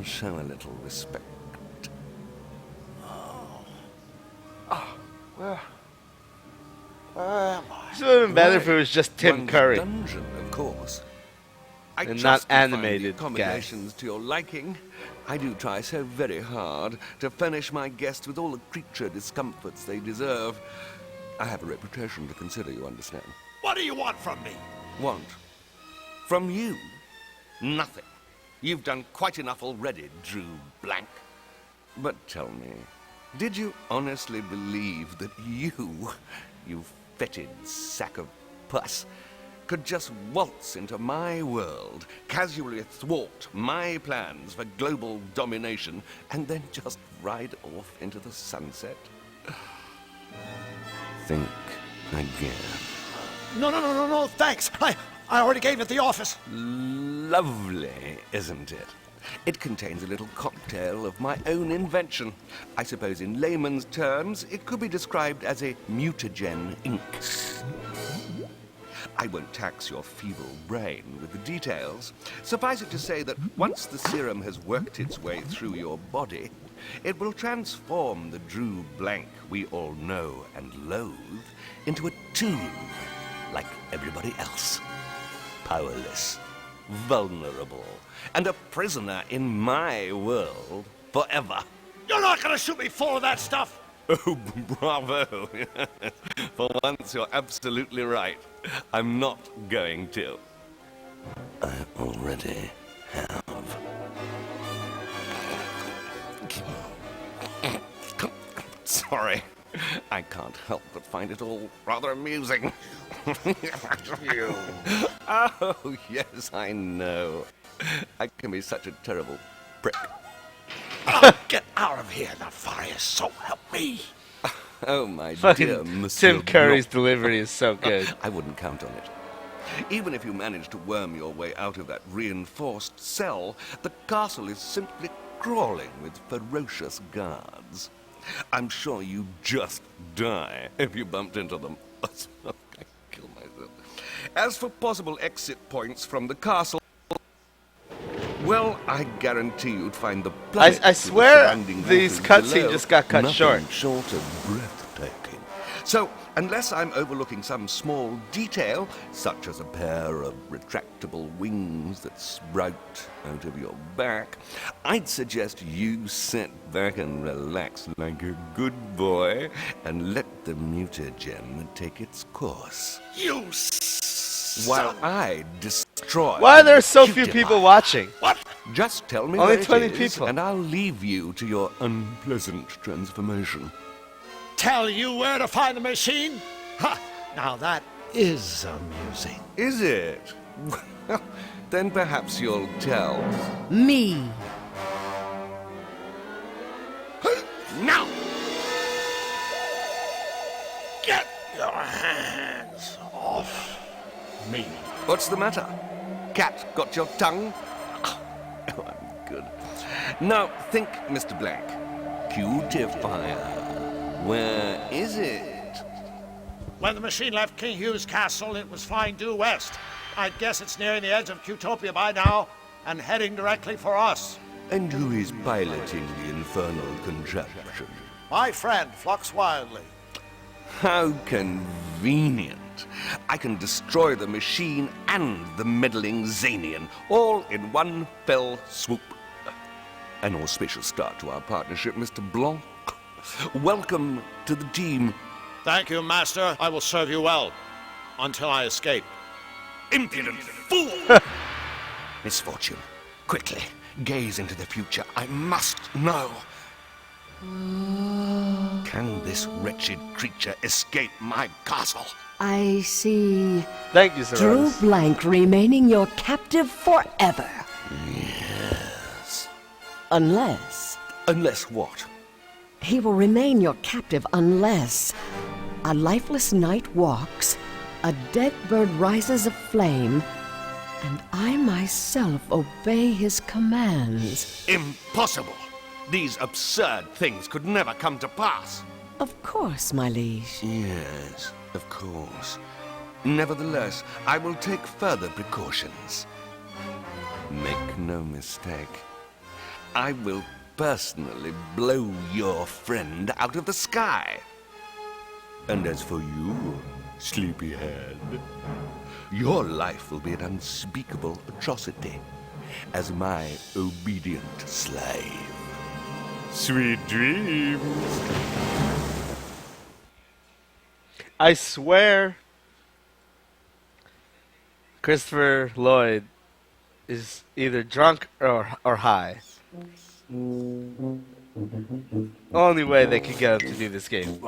show a little respect. Where am I? This would have been better if it was just Tim One's Curry dungeon, of course. I and trust not you find the animated guys. accommodations to your liking. I do try so very hard to furnish my guests with all the creature discomforts they deserve. I have a reputation to consider, you understand. What do you want from me? Want? From you? Nothing. You've done quite enough already, Drew Blank. But tell me, did you honestly believe that you fetid sack of pus, could just waltz into my world, casually thwart my plans for global domination, and then just ride off into the sunset? Think again. No, thanks. I already gave it the office. Lovely, isn't it? It contains a little cocktail of my own invention. I suppose in layman's terms, it could be described as a mutagen ink. I won't tax your feeble brain with the details. Suffice it to say that once the serum has worked its way through your body, it will transform the Drew Blank we all know and loathe into a tool like everybody else. Powerless, vulnerable, and a prisoner in my world forever. You're not gonna shoot me full of that stuff! Oh, bravo! For once, you're absolutely right. I'm not going to. I already have. Sorry. I can't help but find it all rather amusing. You. Oh, yes, I know. I can be such a terrible prick. Oh, get out of here, Nefarious, so help me. Oh, my dear Fucking Monsieur Tim Curry's Blanc. delivery is so good. I wouldn't count on it. Even if you manage to worm your way out of that reinforced cell, the castle is simply crawling with ferocious guards. I'm sure you'd just die if you bumped into them. I kill myself. As for possible exit points from the castle, well, I guarantee you'd find the planets I with the swear surrounding these waters cutscenes below just got cut nothing short. short of breathtaking. So, unless I'm overlooking some small detail, such as a pair of retractable wings that sprout out of your back, I'd suggest you sit back and relax like a good boy and let the mutagen take its course. You While I destroy... Why are there so few Cutie people Pie. watching? What? Just tell me Only where 20 it is, people. and I'll leave you to your unpleasant transformation. Tell you where to find the machine? Ha! Now is amusing. Is it? Well, then perhaps you'll tell. Me. Now! Get your hands off me. What's the matter? Cat got your tongue? Oh, I'm good. Now, think, Mr. Blank. Cutifier. Where is it? When the machine left King Hugh's castle, it was flying due west. I guess it's nearing the edge of Cutopia by now, and heading directly for us. And who is piloting the infernal contraption? My friend, Flux Wildly. How convenient. I can destroy the machine and the meddling Zanian, all in one fell swoop. An auspicious start to our partnership, Mr. Blanc. Welcome to the team. Thank you, Master. I will serve you well. Until I escape. Impudent fool! Misfortune. Quickly, gaze into the future. I must know. Can this wretched creature escape my castle? I see. Thank you, Sir Drew Rose. Blank remaining your captive forever. Yes. Unless... Unless what? He will remain your captive unless a lifeless knight walks, a dead bird rises aflame, and I myself obey his commands. Impossible! These absurd things could never come to pass. Of course, my liege. Yes, of course. Nevertheless, I will take further precautions. Make no mistake. I will personally blow your friend out of the sky. And as for you, sleepyhead, your life will be an unspeakable atrocity as my obedient slave. Sweet dreams. I swear Christopher Lloyd is either drunk or high. Only way they could get him to do this game.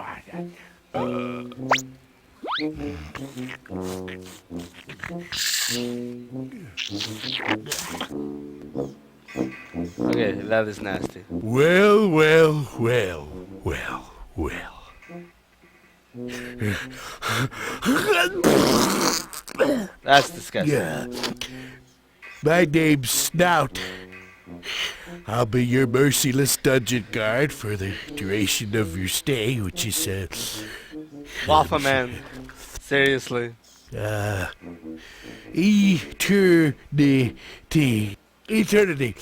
Okay, that is nasty. Well, well, well, well, well. That's disgusting. Yeah. My name's Snout. I'll be your merciless dungeon guard for the duration of your stay, which is, Waffle Man. Seriously. Eternity. Eternity.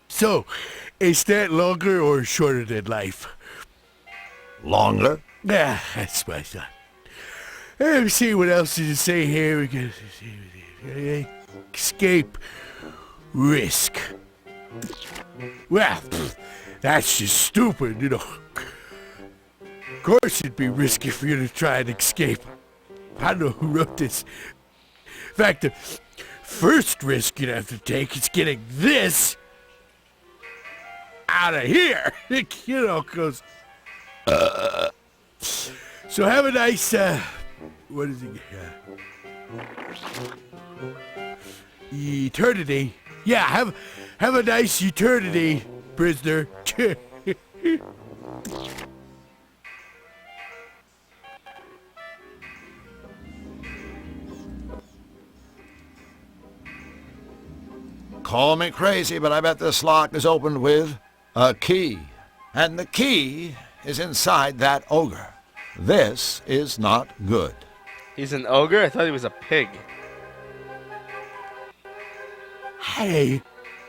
So, is that longer or shorter than life? Longer? Yeah, that's what I thought. Let me see what else does it say here. We can escape risk. Well, that's just stupid, you know. Of course it'd be risky for you to try and escape. I don't know who wrote this. In fact, the first risk you'd have to take is getting this out of here. You know, because... So have a nice, what is it? Eternity. Yeah, have a nice eternity, prisoner. Call me crazy, but I bet this lock is opened with a key. And the key is inside that ogre. This is not good. He's an ogre? I thought he was a pig. Hey,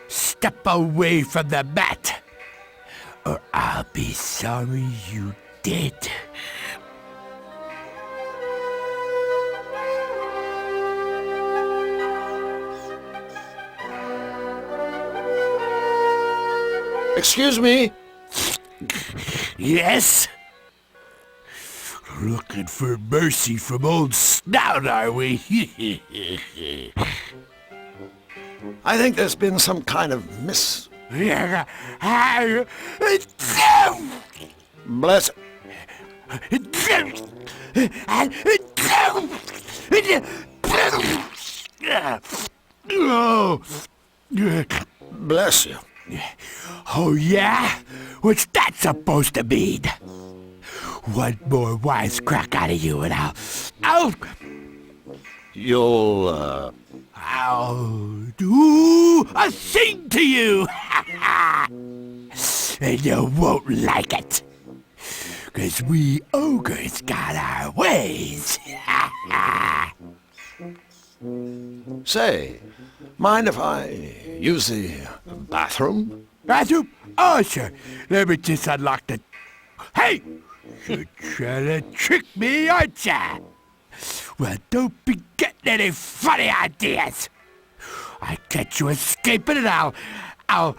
step away from the mat, or I'll be sorry you did. Excuse me? Yes? Looking for mercy from old Snout, are we? I think there's been some kind of Bless... Oh, Bless you. oh yeah? What's that supposed to mean? One more wisecrack out of you and I'll do a thing to you! And you won't like it. 'Cause we ogres got our ways. Say, mind if I use the bathroom? Bathroom? Oh, sure. Let me just unlock the... Hey! You're trying to trick me, aren't ya? Well, don't be getting any funny ideas. I catch you escaping and I'll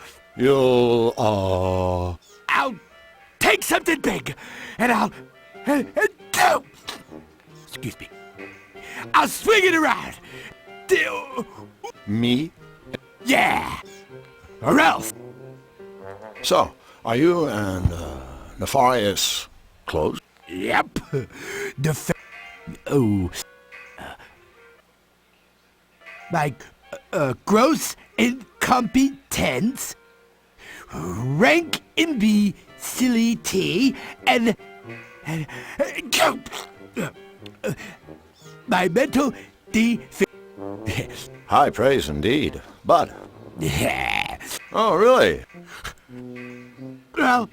take something big and excuse me. I'll swing it around. Me? Yeah. Or else. So, are you and Nefarious close? Yep. My gross incompetence, rank imbecility, and my mental High praise indeed. But... Oh, really? Well,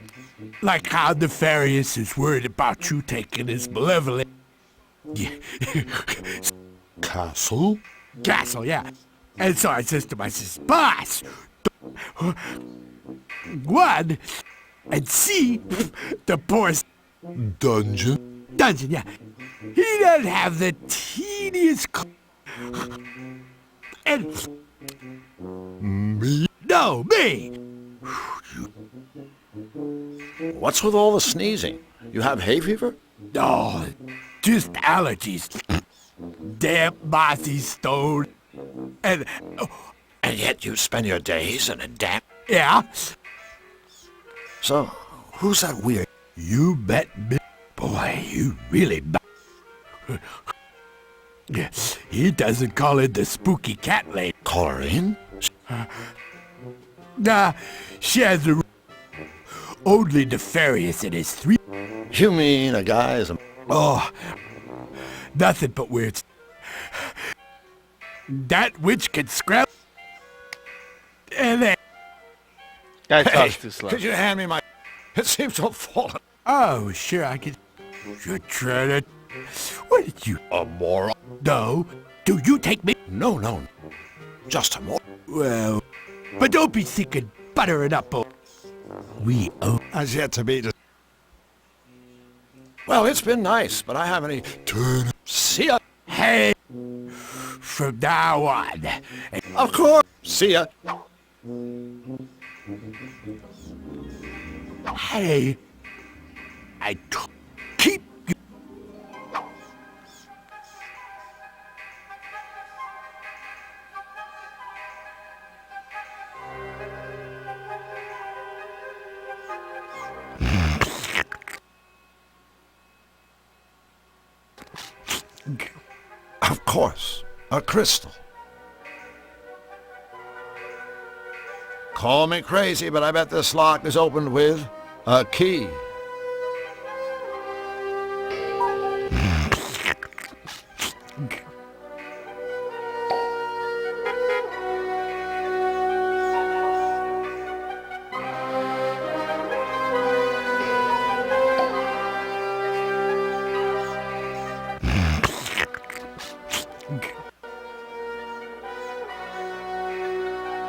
like how Nefarious is worried about you taking his malevolent... Castle? Castle, yeah. And so I says to myself, boss, one, and see the poor Dungeon? Dungeon, yeah. He doesn't have the teeniest and... Me? No, me! What's with all the sneezing? You have hay fever? No, just allergies. Damp, mossy stone. And yet you spend your days in a damp... Yeah? So, who's that weird... You bet me. Boy, you really He doesn't call in the spooky cat lady. Call her in? Nah, she has a... Only Nefarious and his three... You mean a guy's... Oh, nothing but weird... That witch can scrap... And then... Guy talks too slow. Could you hand me my... It seems to have fallen. Oh, sure, I can... You're trying to... What did you... A moron? No. Do you take me... No. Just a moron. Well... But don't be thinking buttering up, we owe... Has yet to be... Well, it's been nice, but I haven't any... See ya. Hey! From now on... Of course. See ya. Hey! Keep... Of course. A crystal. Call me crazy, but I bet this lock is opened with a key.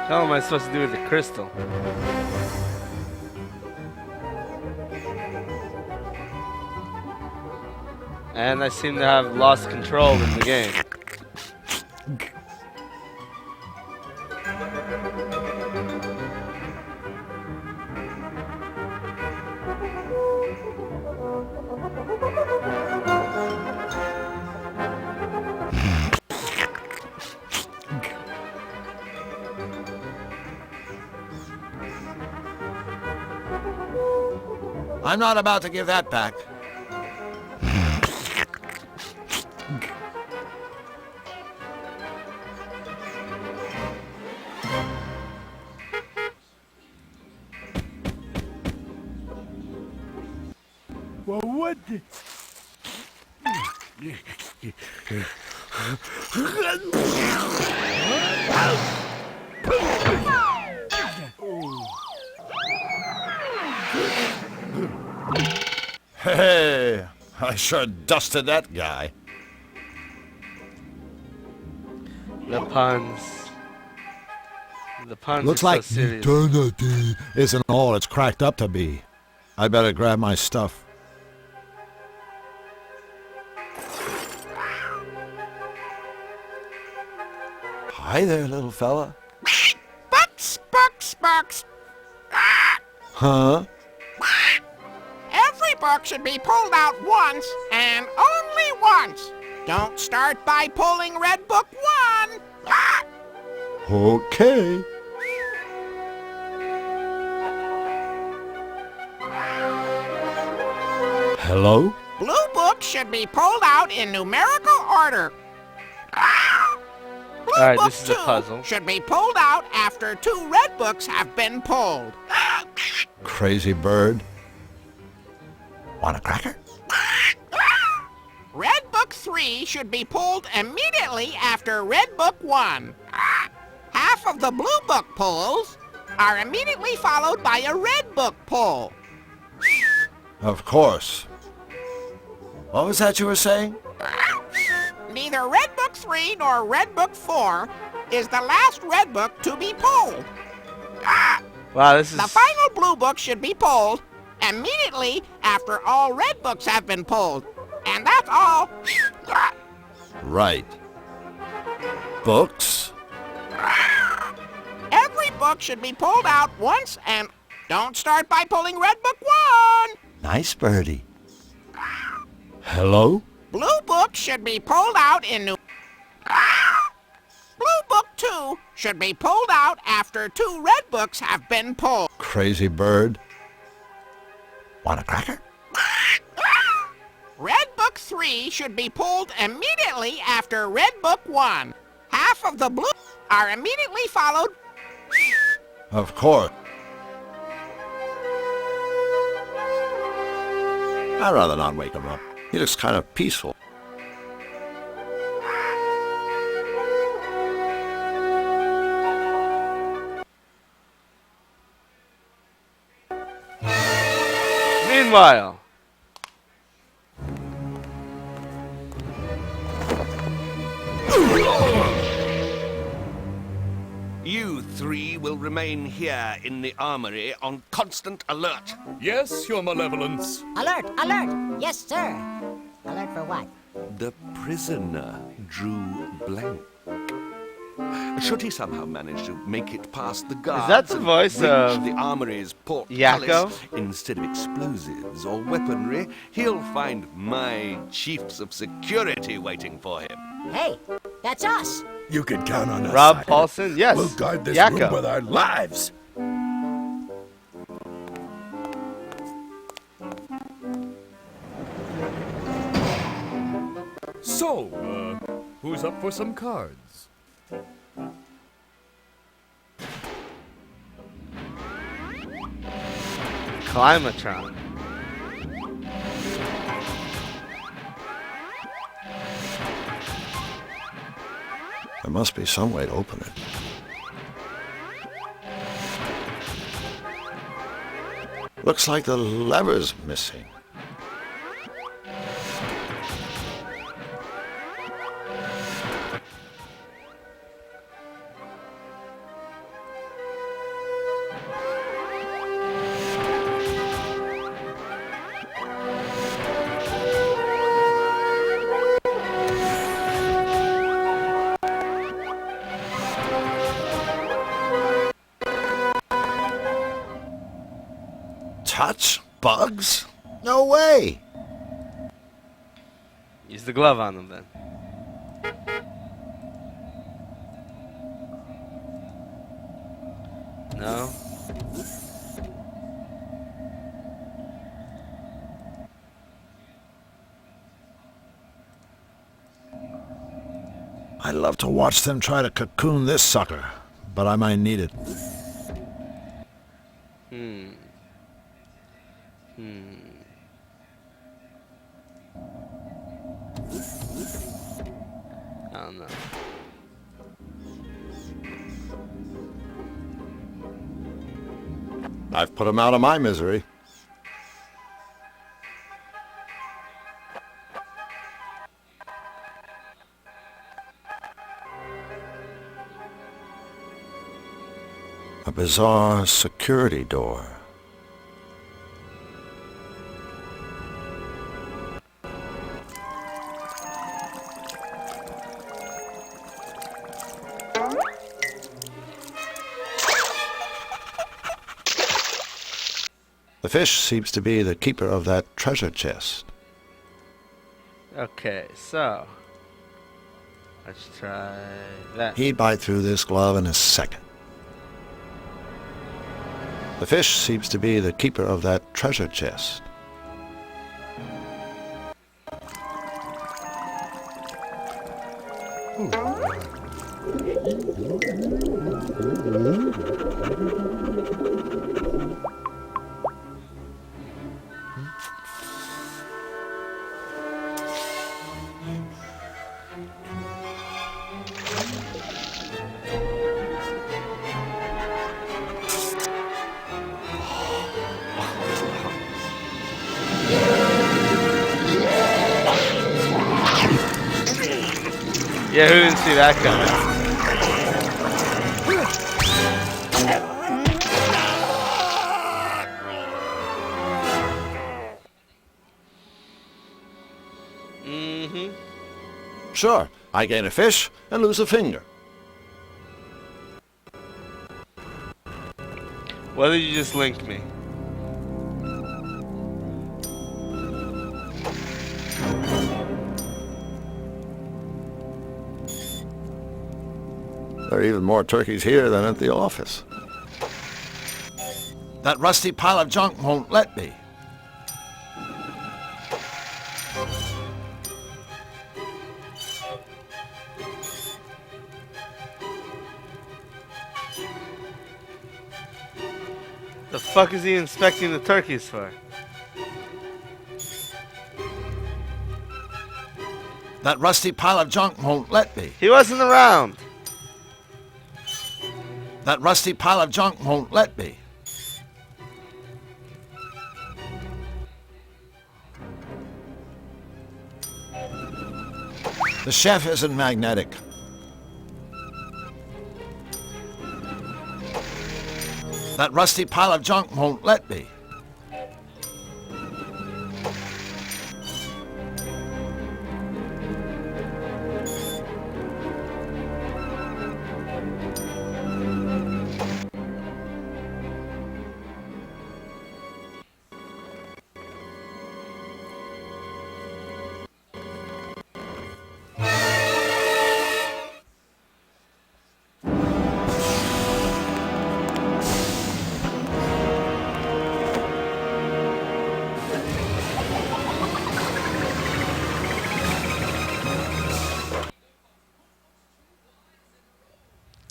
How am I supposed to do with the crystal? And I seem to have lost control in the game. I'm not about to give that back. Well, what the... Hey, I sure dusted that guy. The puns. The puns Looks are like so serious. eternity isn't all it's cracked up to be. I better grab my stuff. Hi there, little fella. Bucks, bucks, bucks. Huh? Every book should be pulled out once and only once. Don't start by pulling Red Book 1. Okay. Hello? Blue Book should be pulled out in numerical order. Blue Alright, Book this is a 2 puzzle. should be pulled out after 2 Red Books have been pulled. Crazy bird. Want a cracker? Red Book 3 should be pulled immediately after Red Book 1. Half of the Blue Book pulls are immediately followed by a Red Book pull. Of course. What was that you were saying? Neither Red Book 3 nor Red Book 4 is the last Red Book to be pulled. Wow, this is... The final Blue Book should be pulled immediately after all Red Books have been pulled. And that's all. Right. Books? Every book should be pulled out once and don't start by pulling Red Book 1. Nice birdie. Hello? Blue Book should be pulled out in Blue Book 2 should be pulled out after 2 Red Books have been pulled. Crazy bird. Want a cracker? Red Book 3 should be pulled immediately after Red Book 1. Half of the blue are immediately followed. Of course. I'd rather not wake him up. He looks kind of peaceful. Meanwhile, You 3 will remain here in the armory on constant alert. Yes, Your Malevolence. Alert, alert. Yes, sir. Alert for what? The prisoner drew blank. Should he somehow manage to make it past the guards that the and voice reach of the armory's Yakko? portcullis instead of explosives or weaponry, he'll find my chiefs of security waiting for him. Hey, that's us. You can count on us. Rob Simon. Paulson, yes. We'll guard this Yakko. room with our lives. So, who's up for some cards? Climatron. There must be some way to open it. Looks like the lever's missing. Touch bugs? No way! Use the glove on them then. No? I'd love to watch them try to cocoon this sucker, but I might need it. Oh no. I've put him out of my misery. A bizarre security door. The fish seems to be the keeper of that treasure chest. Okay, so let's try that. He'd bite through this glove in a second. The fish seems to be the keeper of that treasure chest. Yeah, who didn't see that coming? Sure, I gain a fish and lose a finger. Why did you just link me? There are even more turkeys here than at the office. That rusty pile of junk won't let me. The fuck is he inspecting the turkeys for? That rusty pile of junk won't let me. He wasn't around. That rusty pile of junk won't let me. The chef isn't magnetic. That rusty pile of junk won't let me.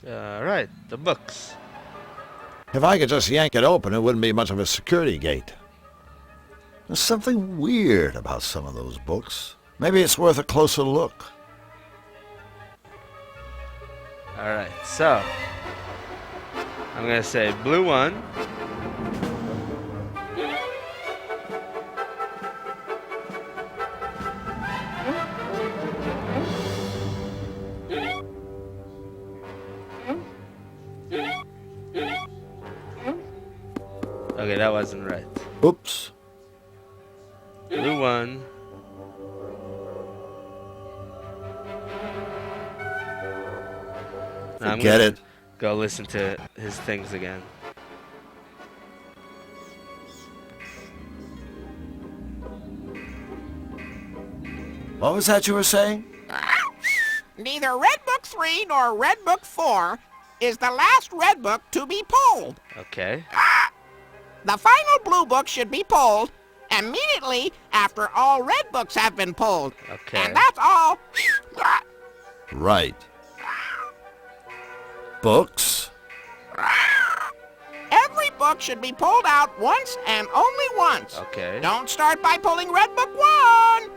Alright, the books. If I could just yank it open, it wouldn't be much of a security gate. There's something weird about some of those books. Maybe it's worth a closer look. Alright, so I'm gonna say blue one. Okay, that wasn't right. Oops. Blue one. Now I'm Forget gonna it. Go listen to his things again. What was that you were saying? Neither Red Book 3 nor Red Book 4 is the last Red Book to be pulled. Okay. The final Blue Book should be pulled immediately after all Red Books have been pulled. Okay. And that's all. Right. Books? Every book should be pulled out once and only once. Okay. Don't start by pulling Red Book 1.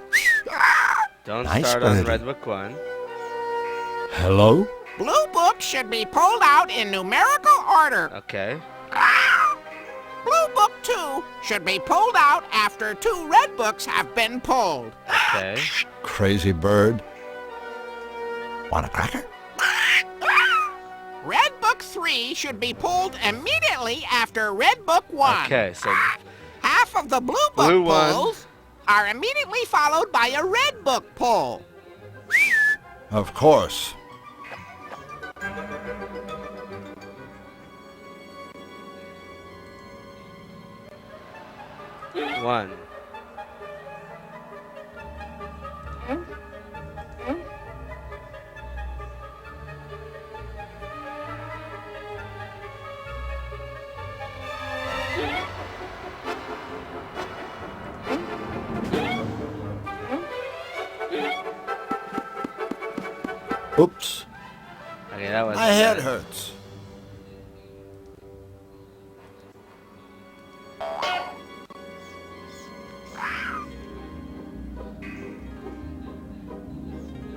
Don't Nice start on birdie. Red Book 1. Hello? Blue books should be pulled out in numerical order. Okay. Blue book 2 should be pulled out after 2 red books have been pulled. Okay. Crazy bird. Want a cracker? Red book 3 should be pulled immediately after red book 1. Okay, so Half of the blue book Blue one. pulls are immediately followed by a red book pull. Of course. one. Oops. Okay, that was My head hurts.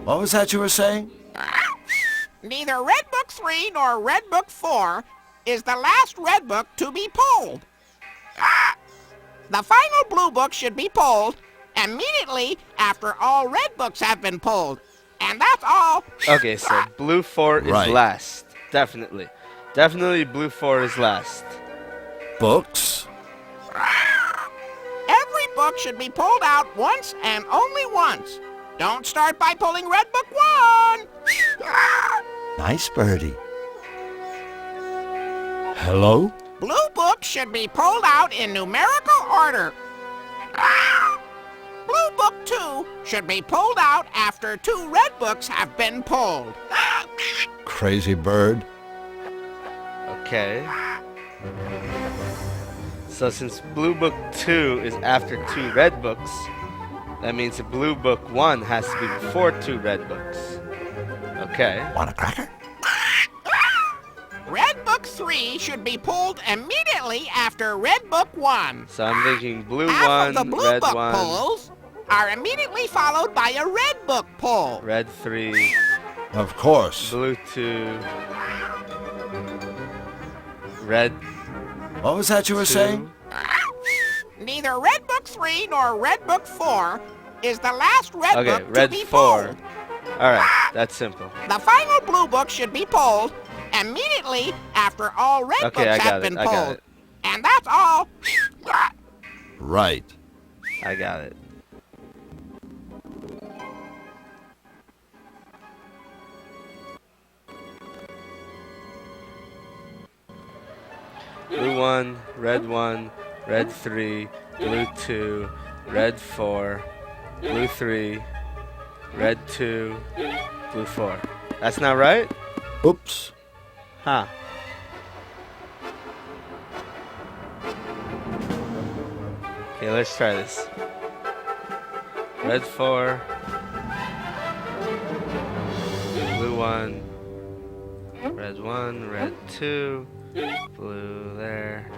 What was that you were saying? Neither red book 3 nor red book 4 is the last red book to be pulled. The final blue book should be pulled immediately after all red books have been pulled. And that's all. Okay, so blue 4 is Right. last. Definitely. Definitely blue 4 is last. Books? Every book should be pulled out once and only once. Don't start by pulling red book 1. Nice birdie. Hello? Blue books should be pulled out in numerical order. Blue book 2 should be pulled out after 2 red books have been pulled. Crazy bird. Okay. So since blue book 2 is after 2 red books, that means the blue book 1 has to be before 2 red books. Okay. Want a cracker? Red book 3 should be pulled immediately after red book 1. So I'm thinking blue Half of 1, the blue red book 1, pulls are immediately followed by a red book pull. red 3, Of course. blue 2, red What was that you were 2. saying? Neither red book 3 nor red book 4 is the last red Okay, book red to be 4. pulled. Alright, that's simple. The final blue book should be pulled immediately after all red Okay, books I have got it, been I got pulled. it. And that's all. Right. I got it. Blue 1, red 3, blue 2, red 4, blue 3, red 2, blue 4. That's not right? Oops. Huh. Okay, let's try this. Red 4, blue 1, red 2, blue there.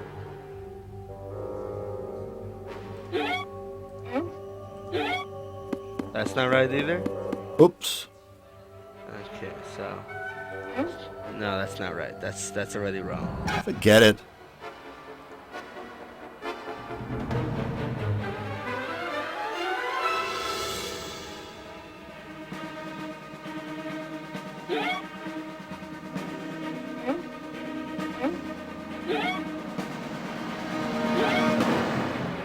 That's not right either? Oops. Okay, so no, that's not right. That's already wrong. Forget it.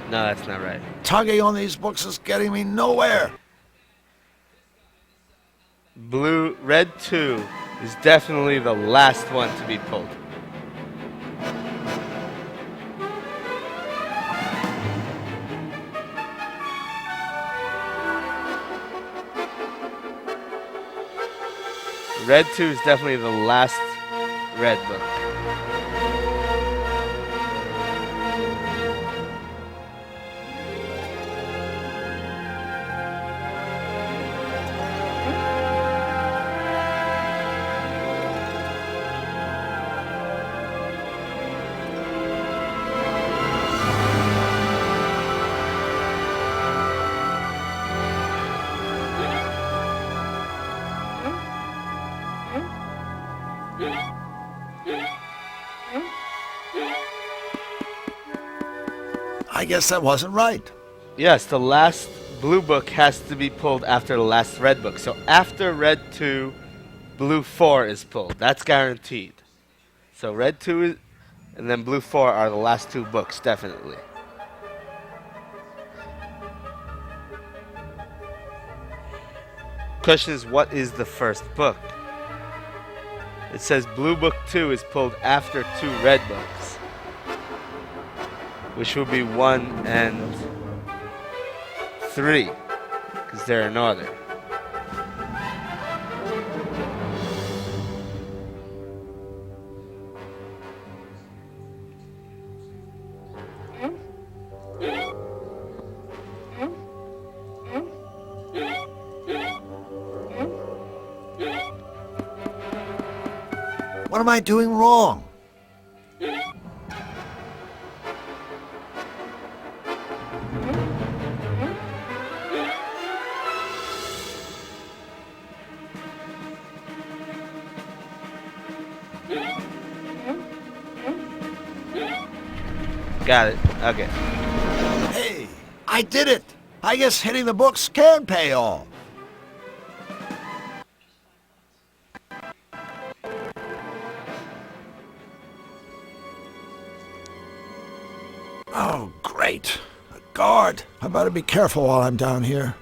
No, that's not right. Tugging on these books is getting me nowhere. Red 2 is definitely the last one to be pulled. Red 2 is definitely the last red book. I guess that wasn't right. Yes, the last blue book has to be pulled after the last red book. So after red 2, blue 4 is pulled. That's guaranteed. So red 2 is, and then blue 4 are the last 2 books, definitely. Question is, what is the first book? It says blue book 2 is pulled after 2 red books, which will be 1 and 3, because they're in order. What am I doing wrong? Got it. Okay. Hey, I did it! I guess hitting the books can pay off. Oh, great. A guard. I better be careful while I'm down here.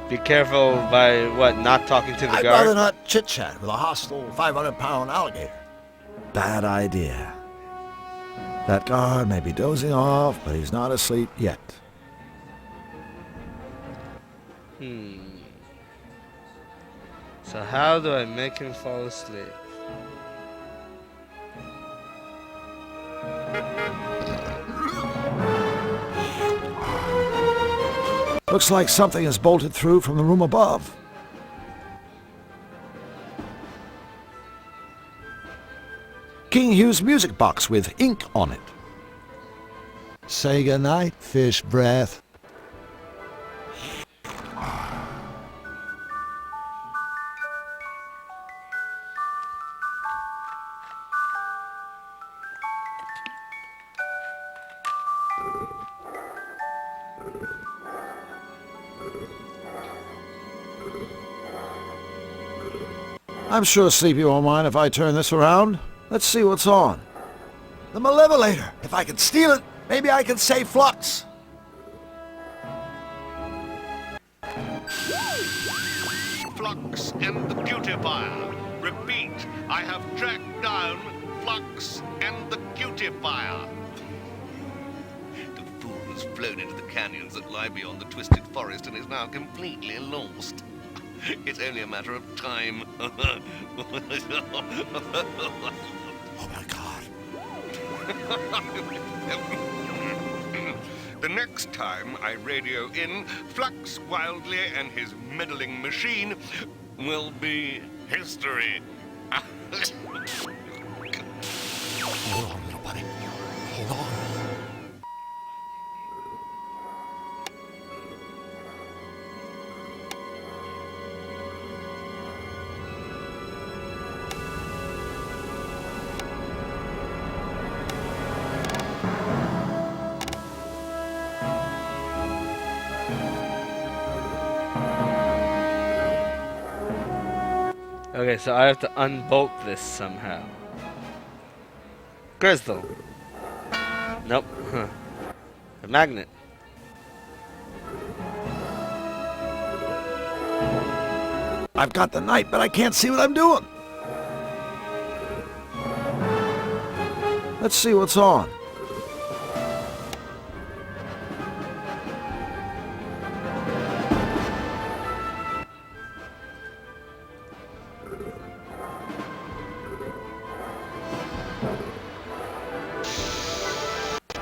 Be careful by what? Not talking to the I'd guard? rather not chit-chat with a hostile 500-pound alligator. Bad idea. That guard may be dozing off, but he's not asleep yet. So how do I make him fall asleep? Looks like something is bolted through from the room above. King Hugh's music box with ink on it. Say goodnight, fish breath. I'm sure Sleepy won't mind if I turn this around. Let's see what's on. The Malevolator. If I can steal it, maybe I can save Flux. Flux and the Cutifier. Repeat, I have tracked down Flux and the Cutifier. The fool has flown into the canyons that lie beyond the twisted forest and is now completely lost. It's only a matter of time. Oh my God. The next time I radio in, Flux Wildly and his meddling machine will be history. Hold on, little buddy. Hold on. Okay, so I have to unbolt this somehow. Crystal. Nope. Huh. A magnet. I've got the knife, but I can't see what I'm doing. Let's see what's on.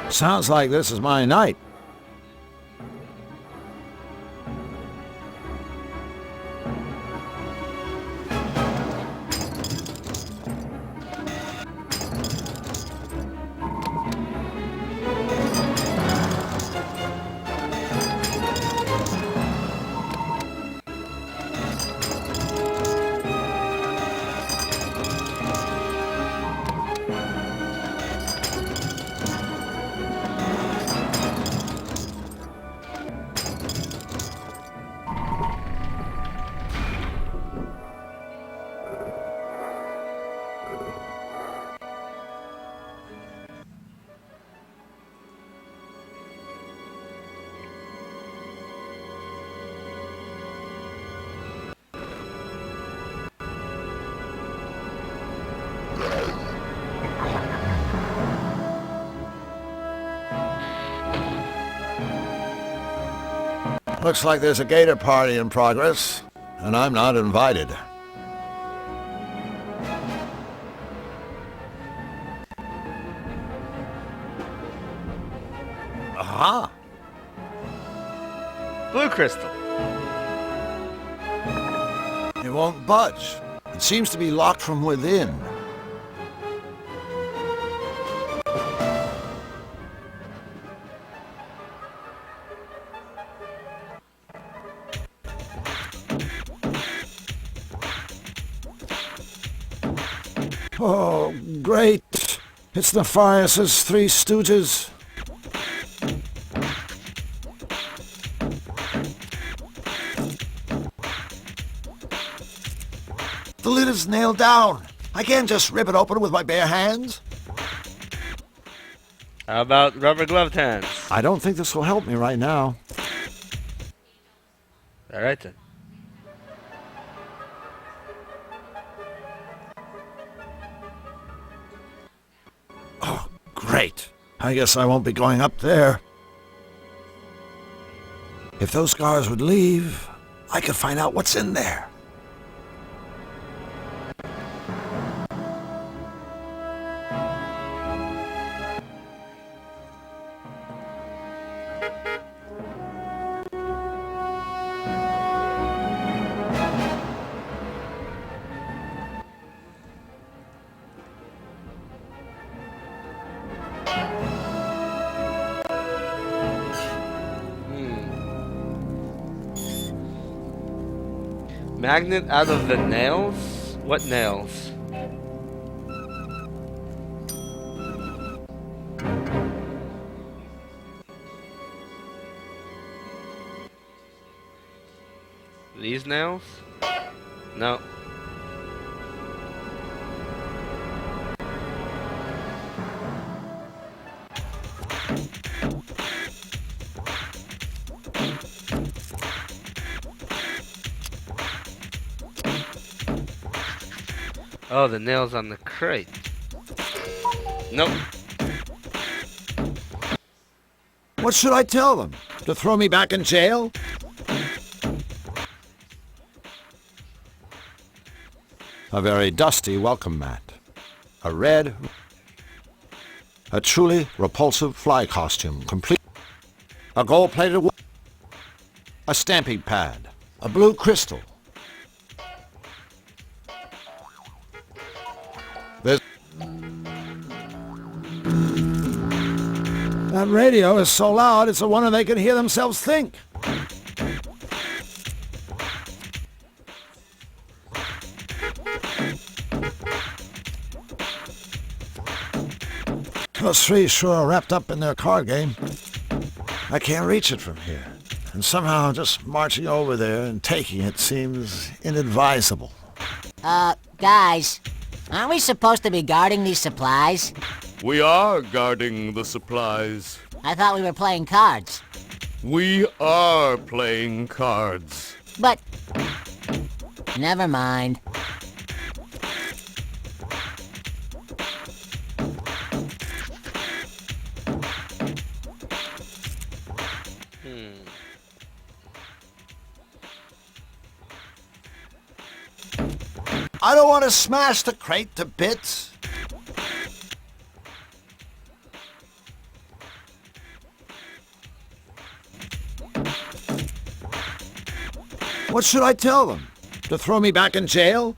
Sounds like this is my night. Looks like there's a gator party in progress, and I'm not invited. Aha! Blue crystal. It won't budge. It seems to be locked from within. Oh, great! It's Nephrius's Three Stooges. The lid is nailed down. I can't just rip it open with my bare hands. How about rubber gloved hands? I don't think this will help me right now. Alright then. Oh, great. I guess I won't be going up there. If those scars would leave, I could find out what's in there. Magnet out of the nails? What nails? These nails? No. Oh, the nails on the crate. Nope. What should I tell them? To throw me back in jail? A very dusty welcome mat. A truly repulsive fly costume, complete. A gold-plated a stamping pad. A blue crystal. That radio is so loud, it's a wonder they can hear themselves think. Those three sure are wrapped up in their card game. I can't reach it from here. And somehow just marching over there and taking it seems inadvisable. Guys, aren't we supposed to be guarding these supplies? We are guarding the supplies. I thought we were playing cards. We are playing cards. But... never mind. I don't want to smash the crate to bits. What should I tell them? To throw me back in jail?